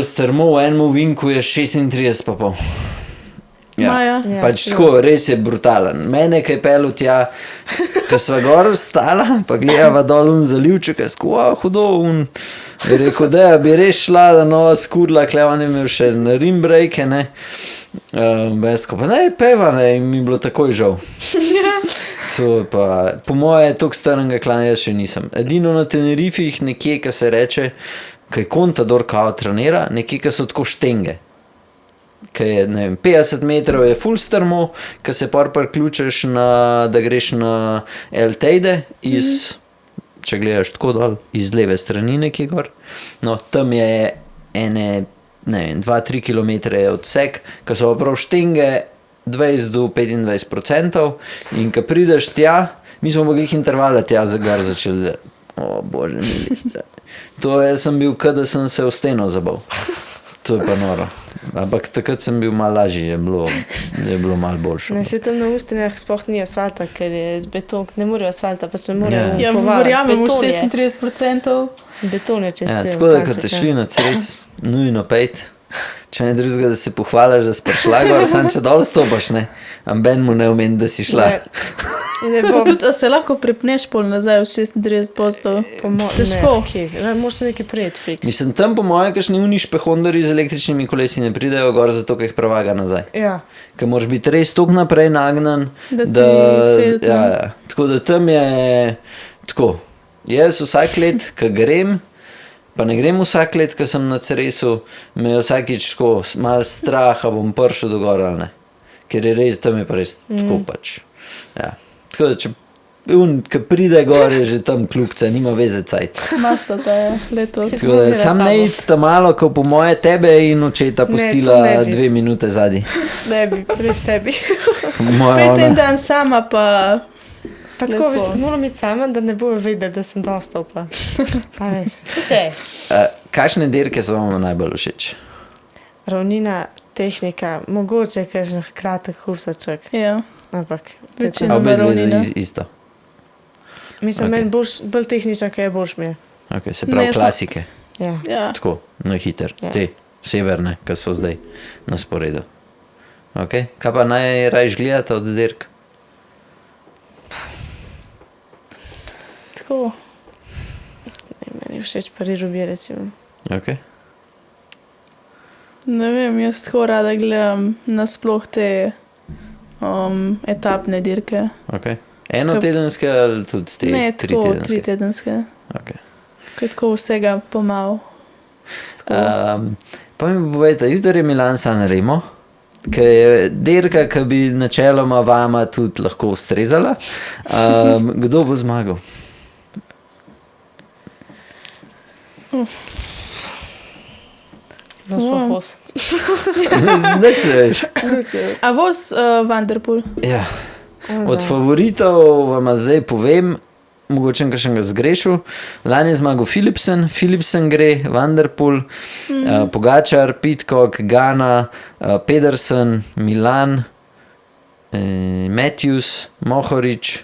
strmo v enem vinku je 36 pa pol. Maja. Ja, Pač sigurno. tako, res je brutalen. Mene, ki je pelil tja, ko sva gor stala, pa gledava dol un zalivček, je sko, hudo, un. Je rekel, da bi res šla, da nova skurla, klevan je imel še na rimbrejke, ne. Besko, pa ne, peva, ne, in mi je bilo takoj žal. To pa, po moje, toliko starega klana jaz še nisem. Edino na Tenerifih nekje, ki se reče, kaj Contador kao trenira, nekje, ki so tako štenge. Kaj je, ne vem, 50 metrov je ful strmo, ko se par ključeš na, da greš na El Teide iz, če gledaš tako dol, iz leve strani nekje gor. No, tam je ene, ne vem, 2-3 kilometre je odsek, ko so pa prav štenge 20 do 25% in ko prideš tja, mi smo pa glih intervala tja zagar začeli, o bože mili, to je, sem bil, kada sem se v steno zabal. To je pa noro. Ampak takrat sem bil malo lažji, je bilo malo boljše. Ne, se tam na Ustrinjah sploh ni asfalta, ker je z beton, ne morejo asfalta, pač ne morejo Ja, povaliti. verjamem, v Beton je. 36%. Beton je čez Ja, cel tako da, ko kanček, te ja. šli na Ceres, nujno pejt. Če ne drugega, da se pohvališ, da si prišla gor, sam če dol stopaš, ne. Amben mu ne omeni, da si šla. Ne Pa bom, tudi, a se lahko pripneš pol nazaj v 36%. Težko. Moraš se nekaj prijeti fiks. Mislim, tam po moje, kakšni uniš pehondarji z električnimi kolesi ne pridejo gor, zato ker jih prevaga nazaj. Ja, Ker moraš biti res toliko naprej nagnan, Da ti feltne. ja. Tako da tam je tako. Jaz vsak let, ko grem, pa ne grem vsak let, ko sem na Ceresu, me je vsakič tako malo strah, a bom prišel do gor ali ne. Ker je res, tam je pa res tako pač. Ja. Tako da, če ko pride gor, je že tam kljukca, nima veze cajt. Imaš to, da je letos. Si- Tako da, Vzemi sam na ne sabo. id ta malo, ko po moje tebe in očeta to pustila ne bi. 2 minute zadnji. ne bi, res tebi. Po moje Pet en ona. dan sama, pa... Pa tako, Lepo. veš, moram biti sama, da ne bojo vedeti, da sem dostopla. Pa veš. Še. Kakšne dirke so vam najbolj všeč? Ravnina, tehnika, mogoče kakšen kratek husaček, Ja. ampak to je to. Večina. Obe dve ravnina. isto. Mislim, Ok. meni bolj tehnična, kaj je boljš mi je. Okay, se Ne, pravi jaz sem- klasike, Ja. Ja. tako, na hiter, Ja. te severne, ki so zdaj na sporedu. Okay. Kaj pa najrajš gledate od dirk? Tako. Meni je všeč Paris-Roubaix, recimo. Okay. Ne vem, jaz tako rada gledam nasploh te etapne dirke. Okay. Enotedenske ali tudi te Ne, tako 3 3 tedenske? tedenske. Okay. Ko je tako vsega pomal. Pa mi povejte, jutri je Milan San Remo, ki je dirka, ki bi načeloma vama tudi lahko ustrezala. Kdo bo zmagal? No, sploh hos. Ne se veš. A voz Vanderpool? Ja. Od favoritov vam zdaj povem, mogoče še ga zgrešil. Lani je zmagal Philipsen gre, Vanderpool, Pogačar, Pitcock, Gana, Pedersen, Milan, Matthews, Mohorič.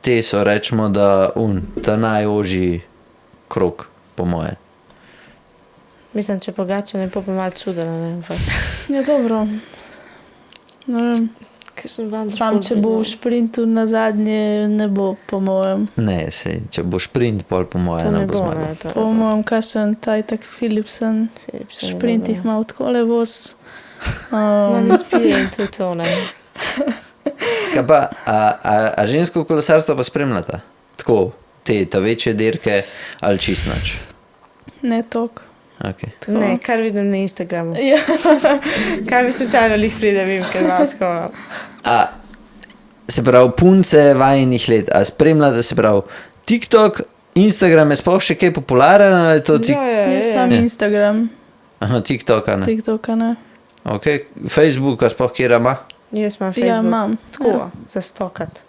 Te so, rečemo, da ta najožji krog, po moje. Mislim, če pogače ne bo pa malo čudela, ne vem. Ja, dobro. Ne vem. Sam, če bo v šprintu na zadnje, ne bo, po mojem. Ne, če bo šprint, pol po moje To ne ne bo bo, zmagal. ne. To Po mojem, kakšen tak Philipsen, šprint jih ima tako le voz. Mani spije in to je to, ne. Kaj pa, a žensko kolesarstvo pa spremljata? Tako, te večje dirke ali čist nič? Ne tok. Okay. Ne, kar vidim na Instagramu. Ja. Kar mi slučajno lih pride, vim, ker vas scrollam. Se pravi, punce vajenih let, a spremljate, se pravi, TikTok, Instagram je sploh še kaj popularen ali je to TikTok? Je sam Instagram, Aha, TikToka ne. TikToka ne. Ok, Facebook, a sploh kjera ima? Jaz imam Ja, Facebook. imam. Tako, za stokat.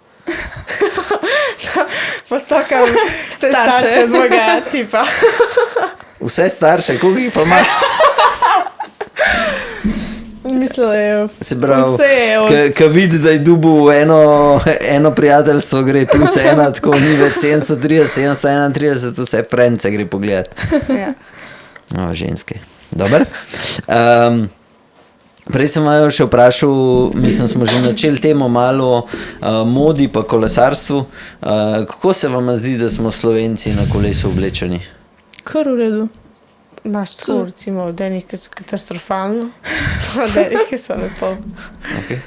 Postokam vse Starše. starše od mojega tipa. Vse starše, koliko jih pa ima? Mislim, da je Se pravi, vse je od... Ka vidi, da je dubu eno prijateljstvo, gre plus ena, tako ni več 730, 731, vse frence gre pogledat. Ja. O, ženske. Dobar. Prej sem jo še vprašal, mislim, smo že načeli temo malo modi pa kolesarstvu. Kako se vam zdi, da smo Slovenci na kolesu oblečeni? Kar v redu. Imaš tako, recimo, denih, ki so katastrofalno, pa denih, ki so lepo. Okay.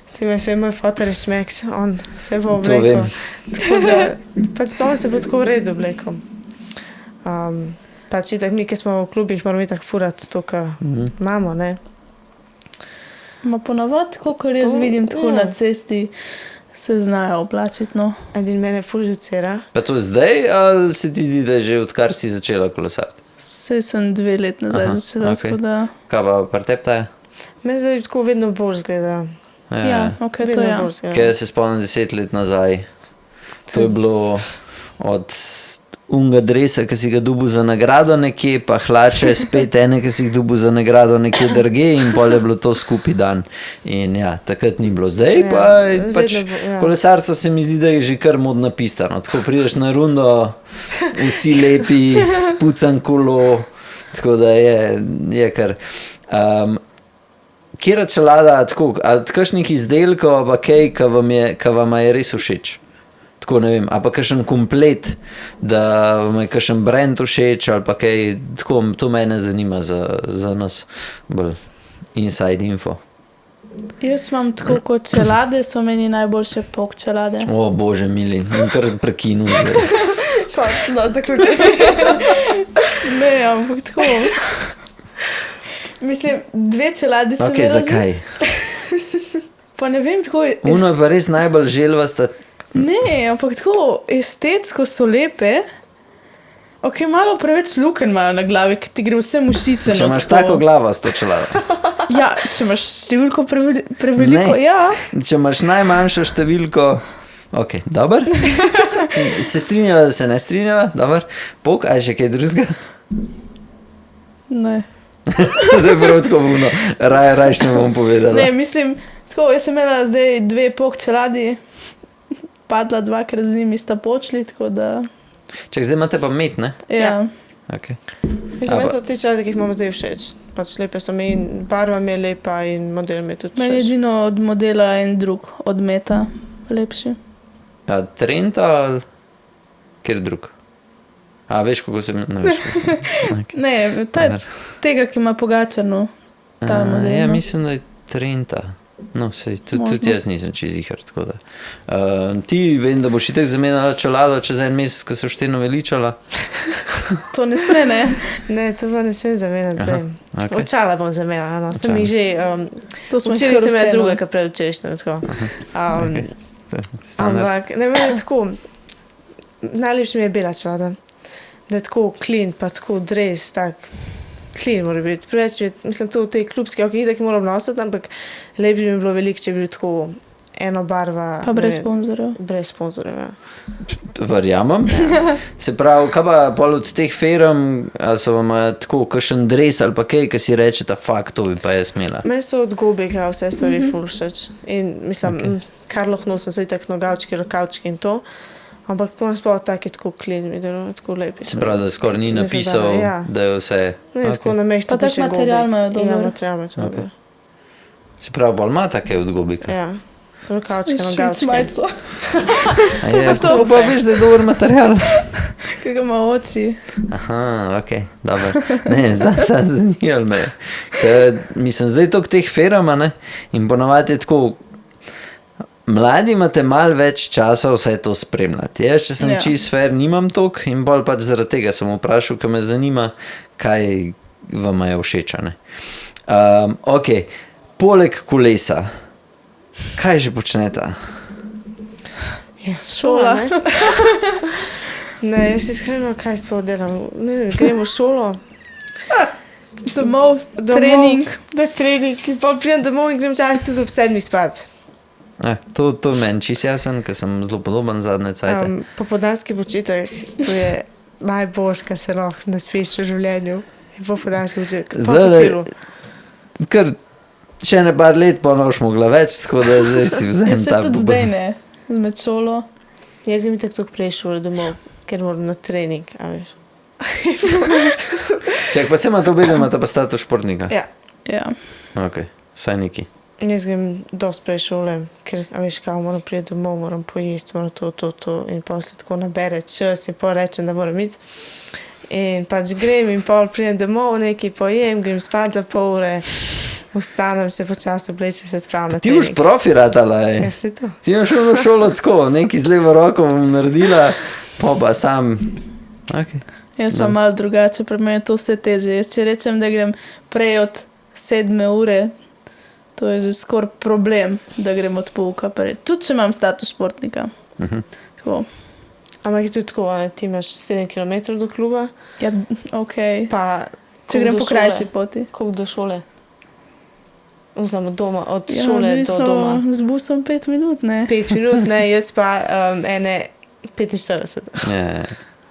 Recimo, še moj fotor je šmeks, on se bo To vem. oblekel. Tako da, pač on se bo tako v redu oblekel. Pač itak mi, ki smo v klubih, moramo itak furati to, kar imamo, ne? Ma ponavadi, kolikor jaz vidim tako na cesti, se znajo oblačiti, no. Edin mene ful žucera. Pa to zdaj, ali se ti zdi, da je že odkar si začela kolesariti? Saj sem 2 let nazaj Aha, začela, okej. tako da... Kaj pa pri tebi ta je? Meni zdaj tako vedno bolj zgleda. Ja, ok, to Vedno ja. bolj zgleda. Kaj se spomnim 10 let nazaj, to je bilo od unga dresa, ki si ga dobil za nagrado nekje, pa hlače spet ene, ki si jih dobil za nagrado nekje drugje in pol je bilo to skupaj dan. In ja, takrat ni bilo. Zdaj Ja, pa vedno pač ja. kolesarstvo se mi zdi, da je že kar modno pistano. Tako prideš na rundo, vsi lepi, spucan kolo, tako da je kar... Kjera čelada, tako, od kakšnih izdelkov, pa kaj, ka vam je res všeč? Tako ne vem, a pa kakšen komplet, da vam je kakšen brand všeč, ali pa kaj, tako, to mene zanima za nas, bolj inside info. Jaz imam tako kot čelade, so meni najboljše pok čelade. O, bože mili, in kar prekinu. No, zaključil si. Ne, ampak tako. Mislim, 2 čeladi so Ok, mi zakaj? Pa ne vem, tako... Uno je pa res najbolj želvasta. Ne, ampak tako estetsko so lepe. Ok, malo preveč lukenj imajo na glavi, ker ti gre vse mušice. Če imaš tako glavo s to čelado. Ja, če imaš številko preveliko, Ne. ja. Če imaš najmanjšo številko, ok, dober. Se strinjava, da se ne strinjava, dober. Pok, a je še kaj drugega? Ne. Zdaj prav tako buno, rajš ne bom povedala. Ne, mislim, tako, jaz sem imela zdaj 2 pok čeladi, padla 2-krat z njimi sta počli, tako da... Čak, zdaj imate pa met, ne? Ja. Okay. Mislim, meni so ti čelade, ki jih imamo zdaj všeč. Pač lepe so mi in barva mi je lepa in model mi je tudi Meni je všeč. edino od modela en drug, od Meta, lepši. A Trenta ali kjer drug? A veš, kako se... Ne, veš, kako se... Okay. Ne, tega, ki ima Pogačarno, ta model. Ja, no. mislim, da je Trenta. No, sej, tudi Možno. jaz nisem čez jihar, tako da. Ti vem, da boš itek zamenjala čelado čez en mesec, ko se boš te noveličala. To ne sme, ne? Ne, to pa ne smem zamenjati zdaj. okej. Očala bom zamenjala, no. Sem Očala. jih že... To smo Včeraj sem imela vse, druga, no. kot predvčerajšnja, tako. Okej. Standard. Ampak, ne, meni je tako... Najlepše mi je bela čelada. Da je tako clean, pa tako dres, tak... Clean mora biti. Preveč je, mislim, to v tej klubski okej, ki moram nositi, ampak lepše mi je bilo veliko, če bi bilo tako eno barva. Pa brez ne vem, sponzorjev. Brez sponzorjev, ja. Verjamem. Se pravi, kaj pa pol od teh firm, ali so vam tako kakšen dres ali pa kaj, ki si rečeta, fakt, to bi pa jaz imela. Meni so od Gobeka vse stvari ful všeč. In mislim, kar lahko nosim, so itak nogavčki, rokavčki in to. Ampak tako nasploh tak je tako clean, mi delo, tako lepi. Se pravi, da skoraj ni Lepe napisal, barve, ja. da je vse... Ne, tako nameščno Pa tak piše material Gobek. imajo dober. Ja, material imajo Okej. dober. Se pravi, bolj ima take od Gobika. Ja, rokavčke, Švic nogavčke. majico, A je, pa to. kako pa veš, da je dober material? ki ga ima oči. Aha, ok, dobro. Ne, zdaj zanimalo me. Ker, mislim, zdaj to k teh firama, ne, in ponavadi je tako, mladi imate malo več časa vse to spremljati. Jaz, če sem čist fair, nimam toliko in bolj pač zaradi tega sem vprašal, ker me zanima, kaj vam je všeč. Ok, poleg kolesa, kaj že počneta? Ja, šola. Ne, jaz iskreno, kaj sploh delam. Ne vem, gremo v šolo. Domov, trening. Trening. In pa prijem domov in grem čas tudi ob 7 spat. To meni čist jasen, ker sem zelo podoben zadnje cajte. Popoldanski počitek, to je najboljš, kar se lahko naspiš v življenju. Popoldanski počitek. Zdaj, kar še ne par let pa noš mogla več, tako da zdaj si vzem se tudi zdaj ne, med šolo. Jaz imam tako prej šole domov, ker moram na trening, a veš. Čak, pa se ima to bedel, imate pa status športnika? Ja. Ok, vsaj neki. Jaz grem dosti prej šole, ker, a veš, kao moram priti domov, moram pojesti, moram to in pa se tako nabere čas in pol rečem, da moram iti. In pač grem in pol prijem domov, nekaj pojem, grem spat za pol ure, vstanem se počasi oblečem, se spravim na Ti trening. boš profi ratala, Ja, se to. Ti imaš šlo šolo tako, nekaj z levo roko bom naredila, pa sam. Okay. Jaz pa malo drugače, pri meni je to vse teže. Jaz če rečem, da grem prej od 7 ure, to je že skoraj problem, da grem od pouka prej. Tudi če imam status športnika. Tako. Ampak je tudi tako, ne? Ti imaš 7 km do kluba, Ja, ok. pa Če grem po krajši poti. koliko do šole? Vzamo doma, od Ja, šole do odvisno, doma. z busom 5 minut, ne? 5 minut, ne, jaz pa ene 45. Ja,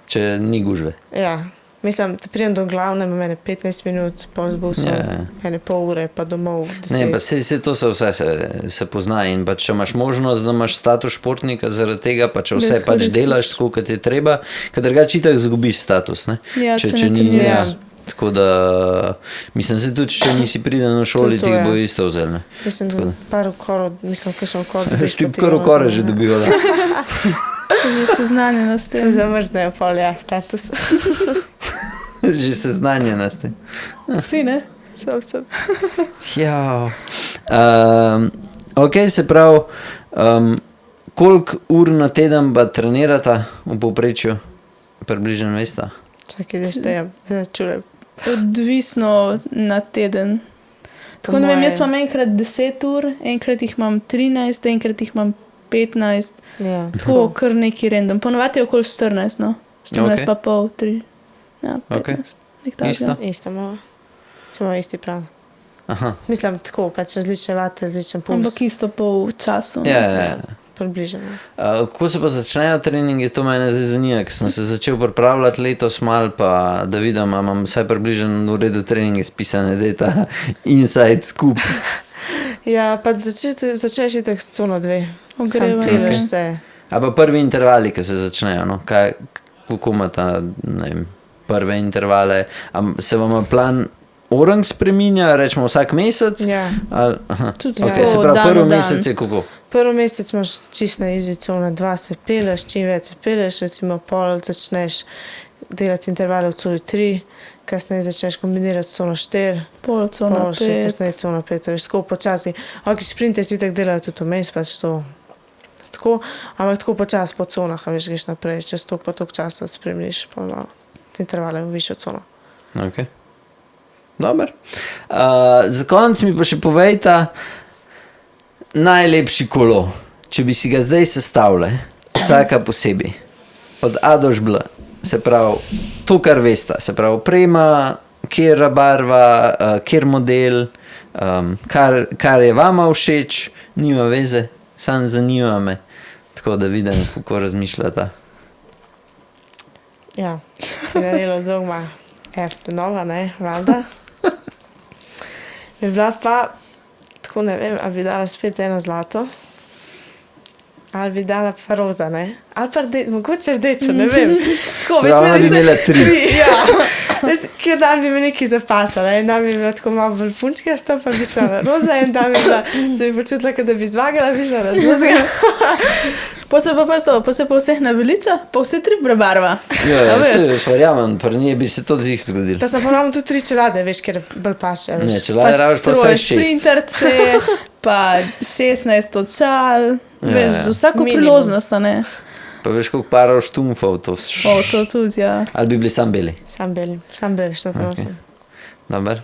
če ni gužve. Ja, mislim, da prijem do glavne, imam ene 15 minut, pol z busom, ene pol ure, pa domov 10. Ne, pa se to vse se pozna in pa če imaš možnost, da imaš status športnika zaradi tega, pa če vse pač delaš tako, kot je treba, ker drugače itak zgubiš status, ne? Ja, če ne ni, treniraš. tako da, mislim, se tudi, če nisi priden v šoli, ti bo isto vzel, ne? Mislim, da par ukorov, mislim, kakšen ukor dobiš. Ti kar ukore že dobivala. Že seznanjena s tem. Se zamrznejo pol, ja, status. Že seznanjena s tem. Si, ne? Sem. Ja. Ok, se pravi, koliko ur na teden pa trenirata v povprečju? Približno veste? Čakaj, da štejem, zračunam. Odvisno na teden. Tako ne vem, jaz imam enkrat 10 ur, enkrat jih imam 13, enkrat jih imam 15. Ja. Tako kar neki random. Ponovadi je okoli 14, no. 14 pa pol, 3. Ja, 15. Isto? Isto imamo. Samo isti prav. Aha. Mislim, tako, pač različne vate, različen puls. Ampak isto po času. Ja. Približeno. Kako se pa začnejo treningi, to mene zdaj zanima, ker sem se začel pripravljati letos mal, pa da vidim, imam vsaj približno v redu treninge spisane, da je ta inside scoop. Ja, pa začneš itak s cono 2. Ogrevanje. Priješ se. A pa prvi intervali, ki se začnejo, no? Kako ima ta, ne vem, prve intervale? Se vam plan orang spreminja, rečemo vsak mesec? Ja. Tudi Okay, se pravi, prvi mesec je kako? Prvi mesec imaš čist na izvi cona 2, se peleš, čim več se peleš, recimo pol začneš delati intervale v coli 3, kasneje začneš kombinirati cona 4, pol cona 5. kasneje cona 5, veš, tako počasi. Ok, sprinte si tak delajo tudi vmes, pač to tako, ampak tako počasi po conah, a veš, greš naprej, čez toliko pa toliko časa spremljiš pol intervale v višjo cono. Ok. Dobar. Za konec mi pa še povejta najlepši kolo, če bi si ga zdaj sestavljali, vsaka posebej, od A do Ž, se pravi, to, kar veste, se pravi, oprema, kjera barva, kjer model, kar je vama všeč, nima veze, samo zanima me, tako da vidim, kako razmišljata. Ja, Pinarello Dogma F-nova, ne, valjda. Bi bila pa, tako ne vem, ali bi dala spet eno zlato, ali bi dala pa roza, ne, ali pa mogoče rdečo, ne vem. Tako, veš, Spravo bi imela 3. Ja, veš, kjer dan bi me nekaj zapasala, en dan bi bila tako malo bolj punčkasta, pa bi šla na roza, en dan bi bila, se bi počutila, da bi zvagala, bi šla na zlatega. Pa se pa vseh naveliča, pa vse 3 prebarva. Ja, veš, verjamem, pri njej bi se to zih zgodilo. Pa sem ponovno tudi 3 čelade, veš, ker bolj paše, veš. Ne, čelade rabiš pa vsaj 6. Sprinterce, pa 16 očal, Veš, z vsako Minimum. priložnost, a ne? Pa veš, koliko parov štumfov to To tudi, ja. Ali bi bili sam beli? Sam beli, što nosim. Dobar.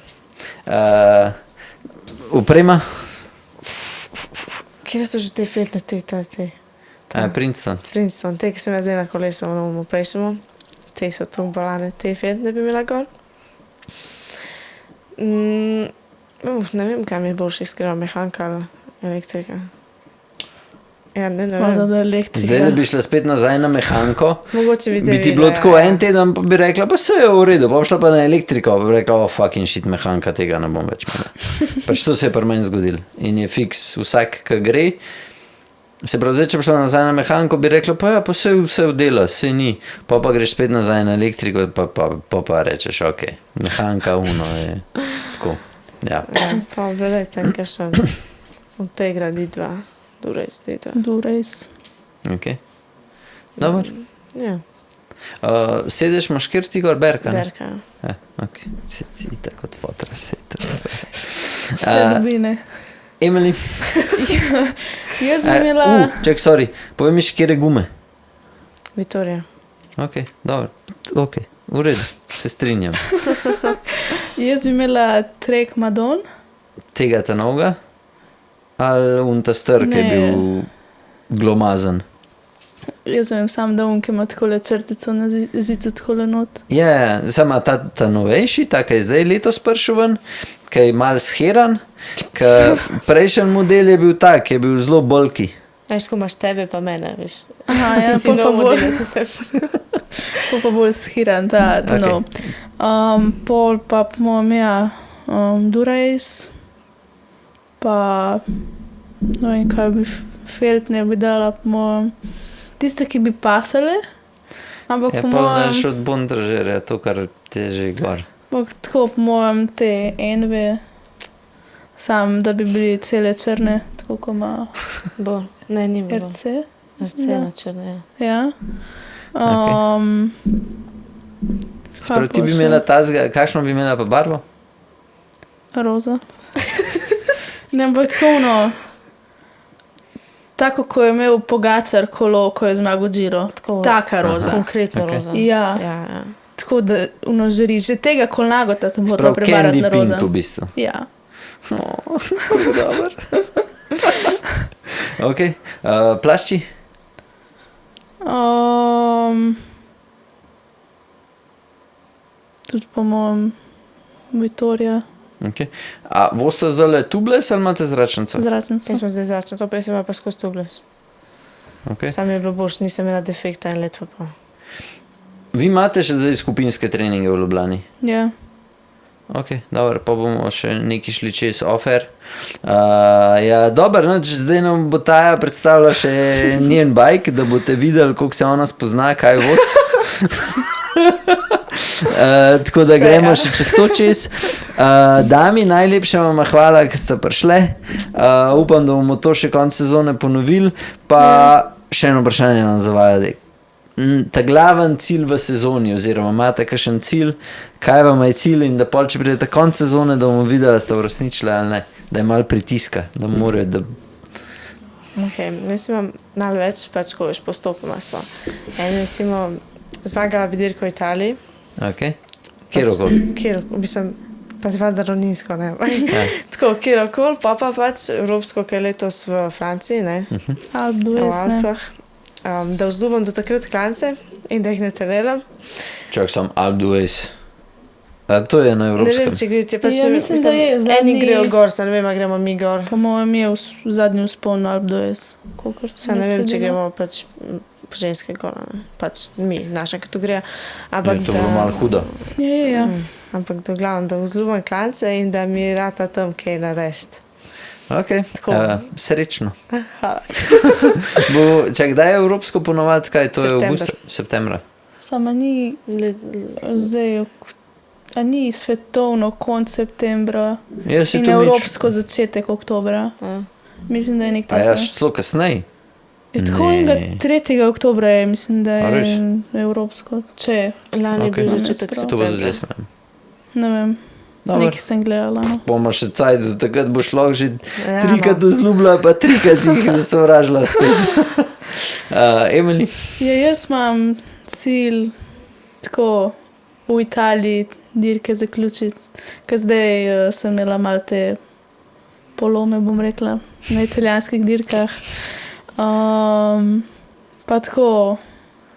Uprema? Kje so že te filtre, te? Princeton. Princeton, te, ki sem jaz zdaj na kolesu, ono prejšemo. Te so tu balane, te filtre bi imela gor. Ne vem, kaj mi je boljše iskreno, mehanka ali elektrika. Ja, ne Voda vem. do elektrika. Zdaj, da bi šla spet nazaj na mehanko, Mogoče bi zdaj bi ti bilo tako en teden, pa bi rekla, pa se je v redu, pa bi šla pa na elektriko, pa bi rekla, fucking shit, mehanka, tega ne bom več imela. Pač to se je pri meni zgodilo. In je fiks, vsak, ki gre, se pravi, zdaj, če bi šla nazaj na mehanko, bi rekla, pa ja, pa se dela, se ni. Pa greš spet nazaj na elektriko, pa rečeš, ok, mehanka, je tako, ja. Ja, pa bile tenke še od tega di dva. Durais. Ok. Dobar. Ja, Sedeš, imaš kjer ti gor berka? Ne? berka. Ja, ok. Si tako kot fotra, Vse dobine. Emily. Jaz bi imela... Ček, sorry, povej mi še, kjere gume. Vitorija. Ok, dobro. Ok, v redu, se strinjam. Jaz bi imela Trek Madon. Tega ta novega? Ali unta star, ki je Ne. bil glomazen? Jaz vem sam, da ki ima takole črtico na zicu takole not. Ja, sama ta novejši, ta, ki je zdaj letos prišel ven, ki je mal sheran, ki prejšnji model je bil tak, je bil zelo bulky. Veš, ko imaš tebe pa mene, veš. Aha, ja, Si pol pa nov bolj, model, jaz sem tebe. pol pa bolj shiran, ta Ok. nov. Pol pa po mojem, ja, Durais, pa no in kaj bi Felt ne bi dala po mojem. Tiste, ki bi pasale, ampak Ja, po pa mojem, daš od bondražerja, to, kar te je že gor. ampak tako po mojem te NV, sam, da bi bili cele črne, tako kot ima Bo, ne, ni mi bo. RC. Scena črna, ja. Ja. Sprav, ti bi imela tazga, kakšno bi imela pa barvo? Roza. Ne, ampak tako ono, tako, ko je imel Pogačar kolo, ko je zmagal Giro. Tako, Taka roza. konkretno Ok. roza. Ja. Ja. Tako da ono žari. Že tega kolnagota sem hotela Sprav, prebarati candy na roza. pink v bistvu. Ja. Dobar. Ok, plašči? Tudi po mojem Vitorija, Okay. A boste zdaj tubeless ali imate zračnico? zračnico. Jaz smo zdaj začeli, to prej sem imela pa skozi tubeless. Okay. Sam je bilo boljše, nisem imela defekta en let pa pol. Vi imate še zdaj skupinske treninge v Ljubljani? Ja. Ok, dobro, pa bomo še neki šli čez offer. Ja, dobro, no, zdaj nam bo Taja predstavila še njen bajk, da boste videli, koliko se ona spozna, kaj voz. Tako da gremo še čez to čez. Dami, najlepša vam hvala, ker ste prišle. Upam, da bomo to še konec sezone ponovili. Pa še eno vprašanje vam zavajati. Ta glaven cilj v sezoni, oziroma imate kakšen cilj, kaj vam je cilj in da pol, če pridete konec sezone, da bomo videli, da ste uresničili ali ne, da je malo pritiska, da morajo, da... Ok, jaz imam največ, pač ko veš postopoma so. En recimo, zmagala bi dirko v Italiji. Ok, kjerokoli. Mislim, pač valjda ravninsko, ne. Ja. Tako, kjerokoli, pa pač evropsko, ki je letos v Franciji, ne, Alp v 20, ne. Alpah. Da vzlubam do takrat klance in da jih ne treniram. Čak sem Alp 20. To je na Ne evropskem. vem, če greste, pač Ja, mislim, da je eni zadnji- grejo gor, se ne vem, a gremo mi gor. Po mojem je zadnji vzpon Alp 20. Kolikor Se sem ne vem, če sledila. gremo pač ženske gor, ne. Pač mi, naša kategorija. Je to bilo malo hudo. Ja. Ampak da glavno, da vzlubam klance in da mi rata tam kaj narediti. Ok, Tako. srečno. Hvala. Čak, kdaj je evropsko ponovati, kaj to je September. avgusta? Septembra. Sama ni zdaj, a ni svetovno konc septembra Ja, se in to evropsko začetek oktobra. Ja. Mislim, da je nek A ja, takšen. celo kasneje. Je tako Ne. enega 3. oktobra je, mislim, da A res? je evropsko. Če, Lani je Ok. bil Imam začetek jaz prav. To bo tudi septembra. jaz, ne vem. ne vem. Dobro. Nekaj sem gledala. No. Bomo še cajt, do takrat boš lahko že Ja, 3-krat vzljubila, pa 3-krat jih zasovražila spet. Emily? Ja, jaz imam cilj tako v Italiji dirke zaključiti, ker zdaj sem imela malo te polome, bom rekla, na italijanskih dirkah. Pa tako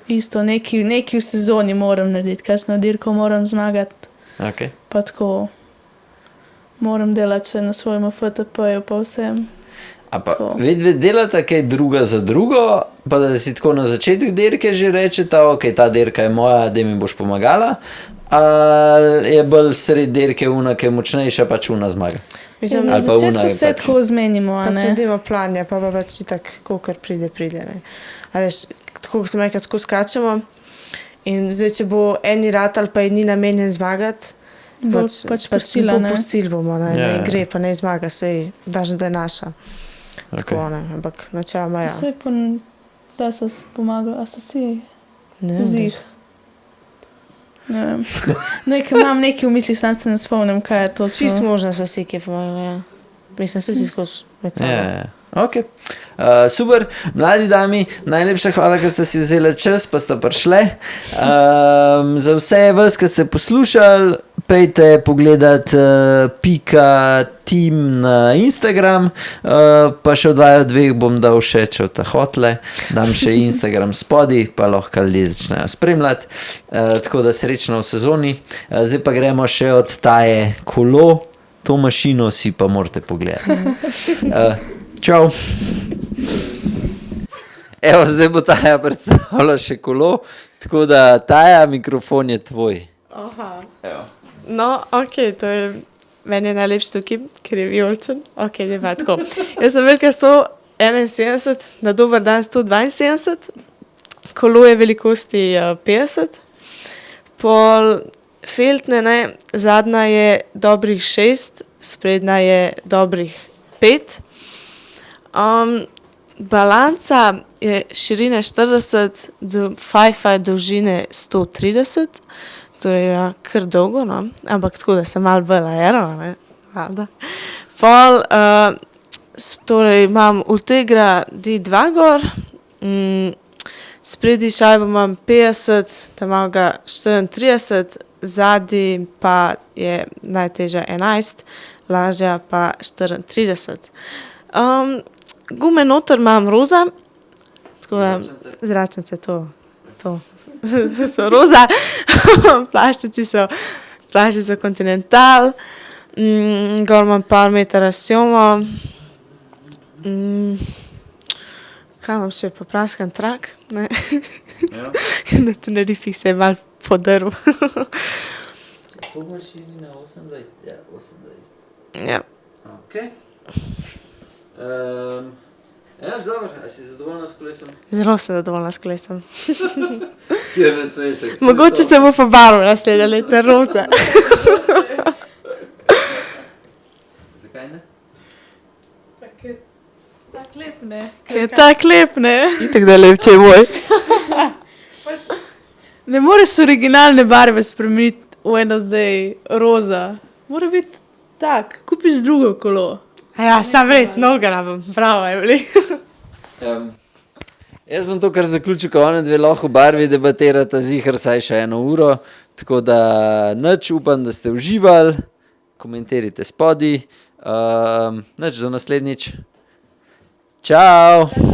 isto, nekaj v sezoni moram narediti, kakšno dirko moram zmagati. Okay. Pa tako moram delati še na svojem FTP-ju pa vsem. A pa Tako. vedve delata kaj druga za drugo, pa da si tako na začetek dirke že rečeta, ok, ta dirka je moja, da mi boš pomagala, ali je bolj sred dirke una, ki je močnejša, pač una zmaga. Mislim, Na ali pa začetku una je se pač- tako zmenimo, a pač ne? naredimo planje, pa pač tako, kakor pride, ne. A veš, tako kot sem rekla, skozi skačemo in zdaj, če bo eni rat ali pa je ni namenjen zmagati, Bo pač pustila, ne? Pustili bomo, ne, Ja, ne ja. gre, pa ne zmaga, sej, važno, da je naša. Tako, ne, ampak načeloma ja. Saj da so pomagali, a so si Ne vem, zih. Ne vem. Imam nekaj v mislih, sam se ne spomnim, kaj je to. Vsi smo možno so si, ki pomagajo, ja. Mislim, se si skozi med sabo. Ja, ok. Super, mladi dami, najlepša hvala, ker ste si vzeli čas, pa ste prišli. Za vse vas, ki ste poslušali, pejte pogledat Pika Team na Instagram, pa še od vaju dveh bom dal še, če ta hotle, dam še Instagram spodaj, pa lahko ljudje začnejo spremljati. Tako da srečno v sezoni. Zdaj pa gremo še od taje kolo, to mašino si pa morate pogledati. Čau. Evo, zdaj bo Taja predstavila še kolo, tako da Taja, mikrofon je tvoj. Aha. Evo. No, ok, to je meni je najlepši tukaj, ker je vijoličen. Ok, ne pa tako. Jaz sem velika 171, na dober dan 172, kolo je velikosti 50, pol feltne, ne, zadnja je dobrih 6, sprednja je dobrih 5. Balanca je širine 40, fajfa je dolžine 130, torej ja, kar dolgo, no, ampak tako, da se malo bolj aero, ne, valjda. Pol, torej imam Ultegra D2 gor, spredi šajbo imam 50, tam imam ga 34, zadnji pa je najtežja 11, lažja pa 34. Gume noter imam roza, tako da zračnice to so roza, plaščici so Continental, gor imam par meter rasjomo, kaj imam še, popraskan trak, ne, na Tenerifih se je malo podrl. To bo širina 28, ja, 28. Ja. Ok. Ja, dobro, a si zadovoljna s kolesom? Zelo sem zadovoljna s kolesom. Kjer recuješ? Mogoče se bo pa barvo naslednja leta roza. Zakaj ne? Tak lep, ne? Je tak lep, ne? Itak da je lep, če je moj. Ne moreš originalne barve spremeniti v eno zdaj roza. Mora biti tak, kupiš drugo kolo. A ja, sam res, noga rabim. Bravo, Emily. Jaz bom to kar zaključil, ko one dve lahko barvi debatirata ziher saj še 1 uro, tako da nič, upam, da ste uživali, komentirajte spodaj, nič do naslednjič. Čau!